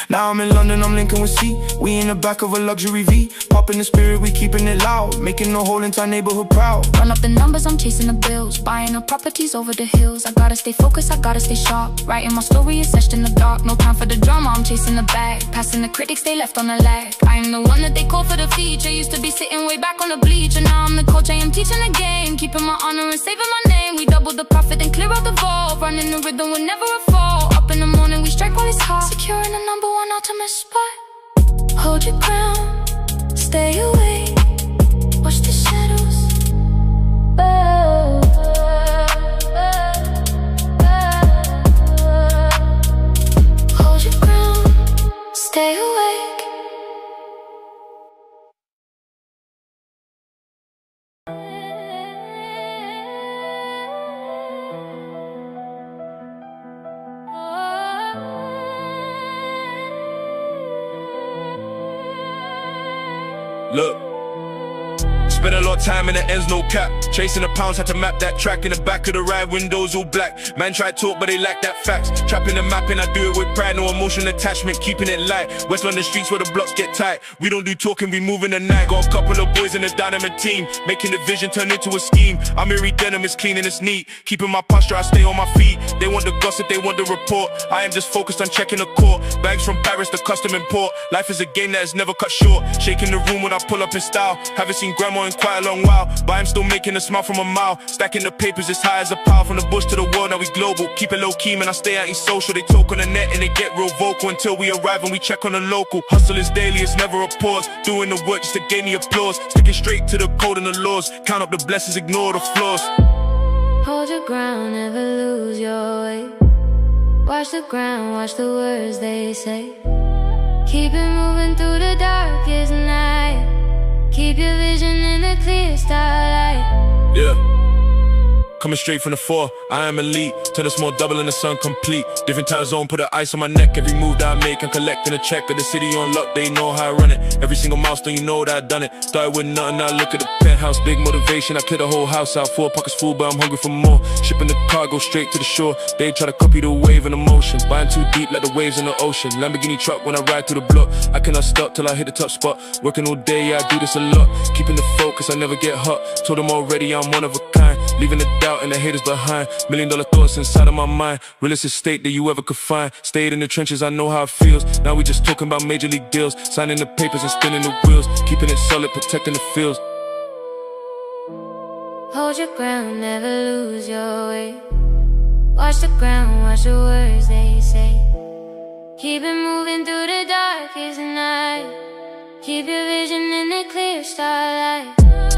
Now I'm in London, I'm linking with C. We in the back of a luxury V. Popping the spirit, we keeping it loud. Making the whole entire neighborhood proud. Run up the numbers, I'm chasing the bills. Buying up properties over the hills. I gotta stay focused, I gotta stay sharp. Writing my story is etched in the dark. No time for the drama, I'm chasing the bag. Passing the critics, they left on the lag. I am the one that they call for the feature. Used to be sitting way back on the bleacher. Now I'm the coach, I am teaching the game. Keeping my honor and saving my name. We double the profit and clear out the vault. Running the rhythm with never a fall. Up in the morning, we strike while it's hot. Securing the number 1 ultimate spot. Hold your ground, stay away. Watch the shadows burn. Hold your ground, stay awake. Look, spent a lot of time and the ends no cap. Chasing the pounds, had to map that track. In the back of the ride, windows all black. Man tried talk, but they lack that facts. Trapping and mapping, I do it with pride. No emotional attachment, keeping it light. West London streets where the blocks get tight. We don't do talking, we moving the night. Got a couple of boys in the dynamic team, making the vision turn into a scheme. I'm Mary Denim, it's clean and it's neat. Keeping my posture, I stay on my feet. They want the gossip, they want the report. I am just focused on checking the court. Bags from Paris, the custom import. Life is a game that is never cut short. Shaking the room when I pull up in style. Haven't seen grandma in quite a long while, but I'm still making a smile from a mile. Stacking the papers as high as a pile. From the bush to the world, now we global. Keep it low key, man, I stay out in social. They talk on the net and they get real vocal. Until we arrive and we check on the local. Hustle is daily, it's never a pause. Doing the work just to gain the applause. Sticking straight to the code and the laws. Count up the blessings, ignore the flaws. Hold your ground, never lose your way. Watch the ground, watch the words they say. Keep it moving through the darkest night. Keep your vision in the clear starlight. Yeah. Coming straight from the 4, I am elite. Turn a small double in the sun complete. Different time zone, put the ice on my neck. Every move that I make, I'm collecting a check. Of the city on luck, they know how I run it. Every single milestone, you know that I done it. Started with nothing, now look at the penthouse. Big motivation, I clear the whole house out. 4 pockets full, but I'm hungry for more. Shipping the cargo straight to the shore. They try to copy the wave and emotion. Buying too deep like the waves in the ocean. Lamborghini truck when I ride through the block. I cannot stop till I hit the top spot. Working all day, yeah, I do this a lot. Keeping the focus, I never get hot. Told them already I'm one of a kind. Leaving the doubt and the haters behind. $1 million thoughts inside of my mind. Realest estate that you ever could find. Stayed in the trenches, I know how it feels. Now we just talking about major league deals. Signing the papers and spinning the wheels. Keeping it solid, protecting the fields. Hold your ground, never lose your way. Watch the ground, watch the words they say. Keep it moving through the darkest night. Keep your vision in the clear starlight.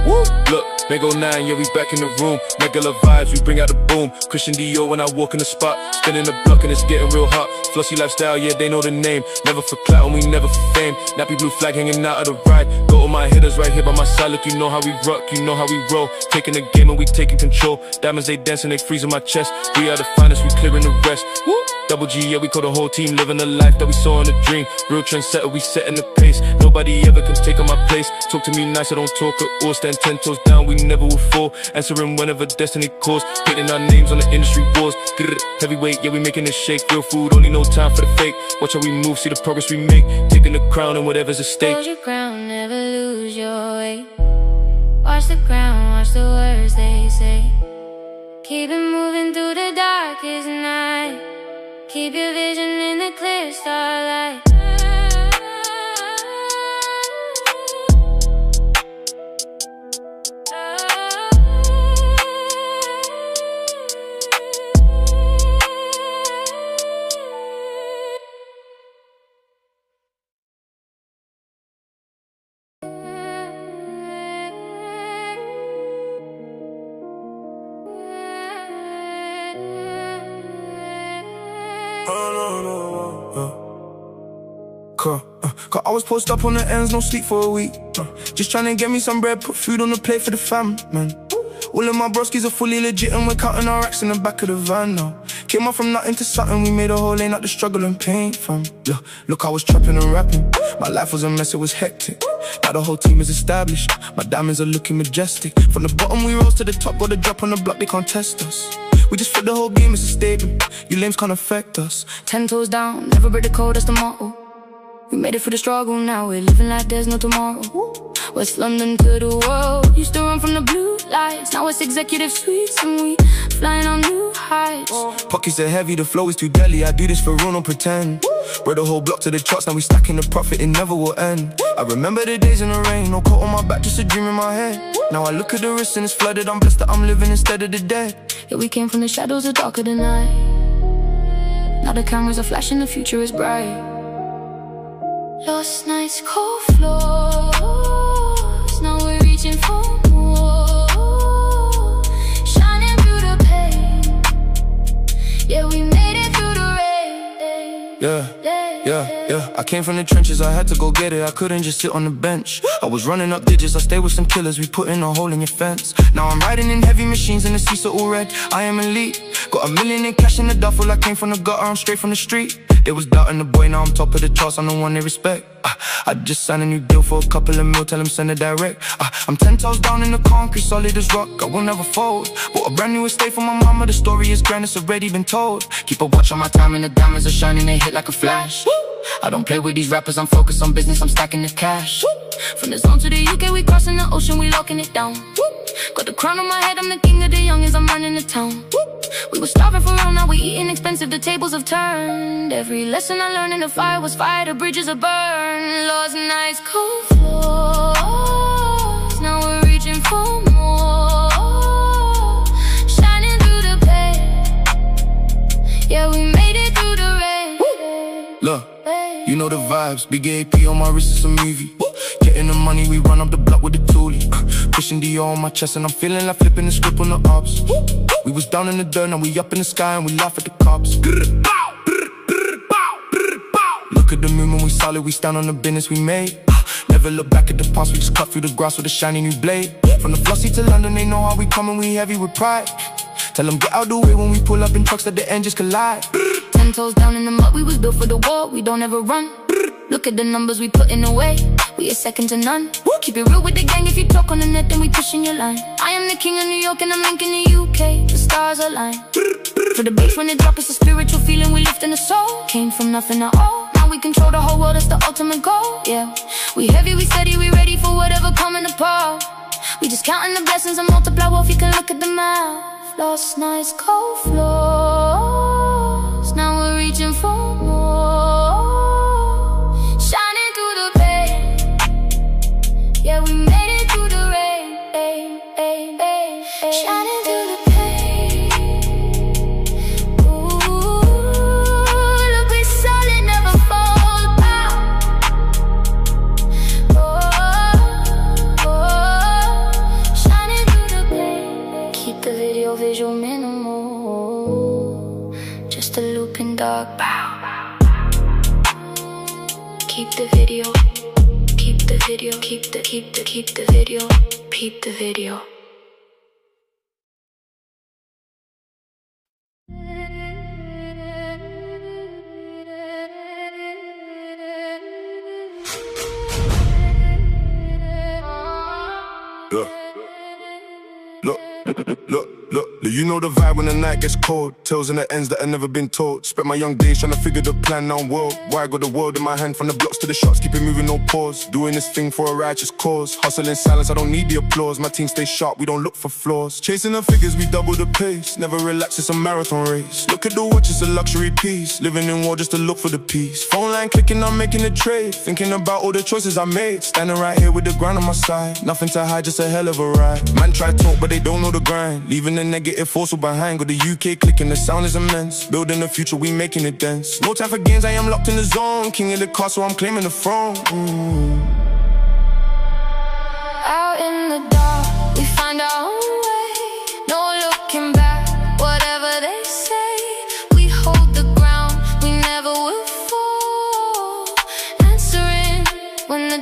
Woo! Look, Mango 9, yeah, we back in the room. Regular vibes, we bring out the boom. Christian Dior when I walk in the spot. Spinning the block and it's getting real hot. Flossy lifestyle, yeah, they know the name. Never for clout and we never for fame. Nappy blue flag hanging out of the ride. Go all my hitters right here by my side. Look, you know how we rock, you know how we roll. Taking the game and we taking control. Diamonds, they dancing, they freezing my chest. We are the finest, we clearing the rest. Woo! Double G, yeah, we call the whole team. Living the life that we saw in a dream. Real trendsetter, we setting the pace. Nobody ever can take on my place. Talk to me nice, I don't talk at all. Stand 10 toes down, we never will fall. Answering whenever destiny calls. Hitting our names on the industry wars. Heavyweight, yeah, we making it shake. Real food, only no time for the fake. Watch how we move, see the progress we make. Taking the crown and whatever's at stake. Hold your ground, never lose your way. Watch the ground, watch the words they say. Keep it moving through the darkest night. Keep your vision in the clear starlight. Cause I was posted up on the ends, no sleep for a week. Just trying to get me some bread, put food on the plate for the fam, man. All of my broskies are fully legit and we're counting our racks in the back of the van now. Came up from nothing to something, we made a whole lane out the struggle and pain, fam. Yeah, look, I was trapping and rapping. My life was a mess, it was hectic. Now the whole team is established. My diamonds are looking majestic. From the bottom we rose to the top, got a drop on the block, they can't test us. We just flip the whole game, it's a statement. You lames can't affect us. 10 toes down, never break the code, that's the motto. We made it through the struggle, now we're living like there's no tomorrow. West London to the world, used to run from the blue lights. Now it's executive suites and we flying on new heights. Pockets are heavy, the flow is too deadly. I do this for real, no pretend. Brought the whole block to the charts, now we stacking the profit, it never will end. I remember the days in the rain, no coat on my back, just a dream in my head. Now I look at the wrist and it's flooded, I'm blessed that I'm living instead of the dead. Yeah, we came from the shadows, the dark of the night. Now the cameras are flashing, the future is bright. Lost nights, cold floors, now we're reaching for more. Shining through the pain, yeah, we made it through the rain. Yeah, I came from the trenches, I had to go get it, I couldn't just sit on the bench. I was running up digits, I stayed with some killers, we put in a hole in your fence. Now I'm riding in heavy machines and the seats are all red, I am elite. Got $1 million in cash in the duffel, I came from the gutter, I'm straight from the street. They was doubting the boy, now I'm top of the charts, I'm the one they respect. I just signed a new deal for a couple of mil, tell them send it direct. I'm 10 toes down in the concrete, solid as rock, I will never fold. Bought a brand new estate for my mama, the story is grand, it's already been told. Keep a watch on my time and the diamonds are shining, they hit like a flash. I don't play with these rappers, I'm focused on business, I'm stacking the cash. From the zone to the UK, we crossing the ocean, we locking it down. Got the crown on my head, I'm the king of the youngins, I'm running the town. We were starving for real, now we eating expensive, the tables have turned. Every lesson I learned in the fire was fire, the bridges are burned. Lost nights, cold floors, now we're reaching for more. Shining through the pain, yeah, we made it through the rain. Look, you know the vibes, big AP on my wrist, it's a movie. Getting the money, we run up the block with the toolie. Pushing Dior on my chest and I'm feeling like flipping the script on the ops. We was down in the dirt, now we up in the sky and we laugh at the cops. Look at the moon when we solid, we stand on the business we made. Never look back at the past, we just cut through the grass with a shiny new blade. From the Flossy to London, they know how we coming, we heavy with pride. Tell them get out the way when we pull up in trucks that the engines collide. 10 toes down in the mud, we was built for the war, we don't ever run. Look at the numbers we putting away, we are second to none. Keep it real with the gang, if you talk on the net then we pushing your line. I am the king of New York and I'm linking the UK, the stars align. For the bass when it drop, it's a spiritual feeling, we lifting the soul. Came from nothing at all, now we control the whole world, that's the ultimate goal. Yeah, we heavy, we steady, we ready for whatever coming apart. We just counting the blessings and multiply wealth, you can look at the math. Lost nights, cold floors, now we're reaching for more. Shining through the pain, yeah, we made it through the rain. Shining through the pain, ooh, look, we solid, never fall back. Oh, shining through the pain. Keep the video visual minimal, just a loop in dark. Keep the video, keep the video, keep the video, keep the video. Look, you know the vibe when the night gets cold. Tales and the ends that have never been told. Spent my young days trying to figure the plan, now I'm world. Why I got the world in my hand, from the blocks to the shots, keep it moving, no pause. Doing this thing for a righteous cause. Hustle in silence, I don't need the applause. My team stay sharp, we don't look for flaws. Chasing the figures, we double the pace. Never relax, it's a marathon race. Look at the watch, it's a luxury piece. Living in war just to look for the peace. Phone line clicking, I'm making a trade. Thinking about all the choices I made. Standing right here with the grind on my side. Nothing to hide, just a hell of a ride. Man try talk, but they don't know the grind. Leaving the negative force behind. Got the UK clicking, the sound is immense. Building the future, we making it dense. No time for games, I am locked in the zone. King of the castle, I'm claiming the throne. Out in the dark, we find our own way. No looking back, whatever they say. We hold the ground, we never will fall. And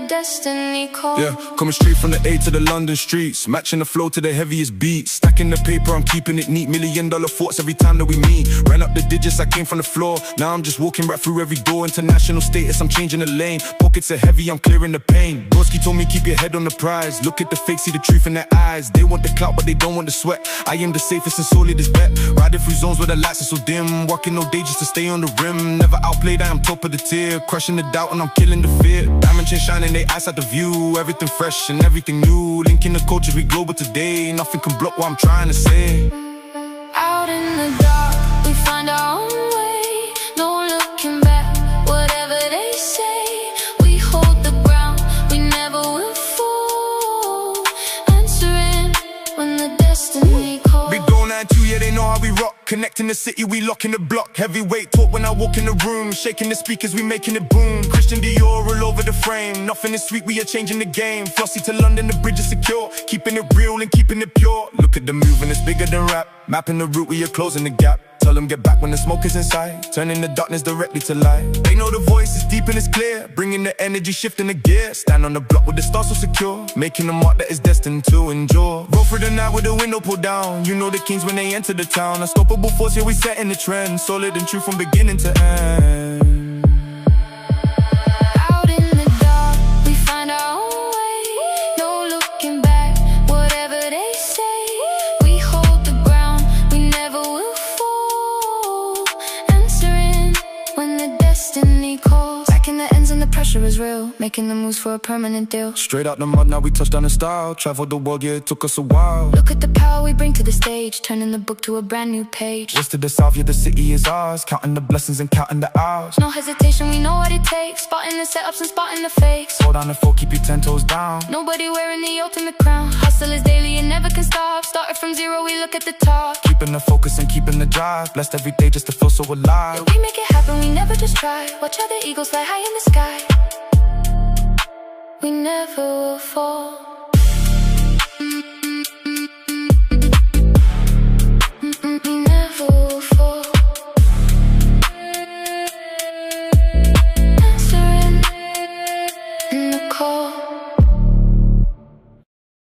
destiny calls. Yeah, coming straight from the A to the London streets, matching the flow to the heaviest beats. Stacking the paper, I'm keeping it neat. $1 million thoughts every time that we meet. Ran up the digits, I came from the floor. Now I'm just walking right through every door. International status, I'm changing the lane. Pockets are heavy, I'm clearing the pain. Broski told me keep your head on the prize. Look at the fake, see the truth in their eyes. They want the clout, but they don't want the sweat. I am the safest and solely this bet. Riding through zones where the lights are so dim. Walking all day just to stay on the rim. Never outplayed, I am top of the tier. Crushing the doubt and I'm killing the fear. Diamond chain shining, they eyes at the view. Everything fresh and everything new. Linking the culture, we global today. Nothing can block what I'm trying to say. Out in the dark, we find our own way. No looking back, whatever they say. We hold the ground, we never will fall. Answering when the destiny calls. Big goal 9-2, yeah, they know how we rock. Connecting the city, we locking the block. Heavyweight talk when I walk in the room. Shaking the speakers, we making it boom. Christian Dior all over the frame. Nothing is sweet, we are changing the game. Flossy to London, the bridge is secure. Keeping it real and keeping it pure. Look at the movement, it's bigger than rap. Mapping the route, we are closing the gap. Tell them get back when the smoke is inside. Turning the darkness directly to light. They know the voice is deep and it's clear. Bringing the energy, shifting the gear. Stand on the block with the stars so secure. Making a mark that is destined to endure. Roll through the night with the window pulled down. You know the kings when they enter the town. Unstoppable force, here we setting the trend. Solid and true from beginning to end. Out in the dark, we find our own way. No looking back, whatever they say. We hold the ground, we never will fall. Answering when the destiny calls. Back in the ends and the pressure is real. Making the moves for a permanent deal. Straight out the mud, now we touch down in style. Traveled the world, yeah, it took us a while. Look at the power we bring to the stage. Turning the book to a brand new page. West to the south, yeah, the city is ours. Counting the blessings and counting the hours. No hesitation, we know what it takes. Spotting the setups and spotting the fakes. Hold on the floor, keep your 10 toes down. Nobody wearing the ultimate crown. Hustle is daily and never can stop. Started from zero, we look at the top. Keeping the focus and keeping the drive. Blessed every day just to feel so alive. Yeah, we make it happen, we never just try. Watch how the eagles fly high in the sky. We never will fall.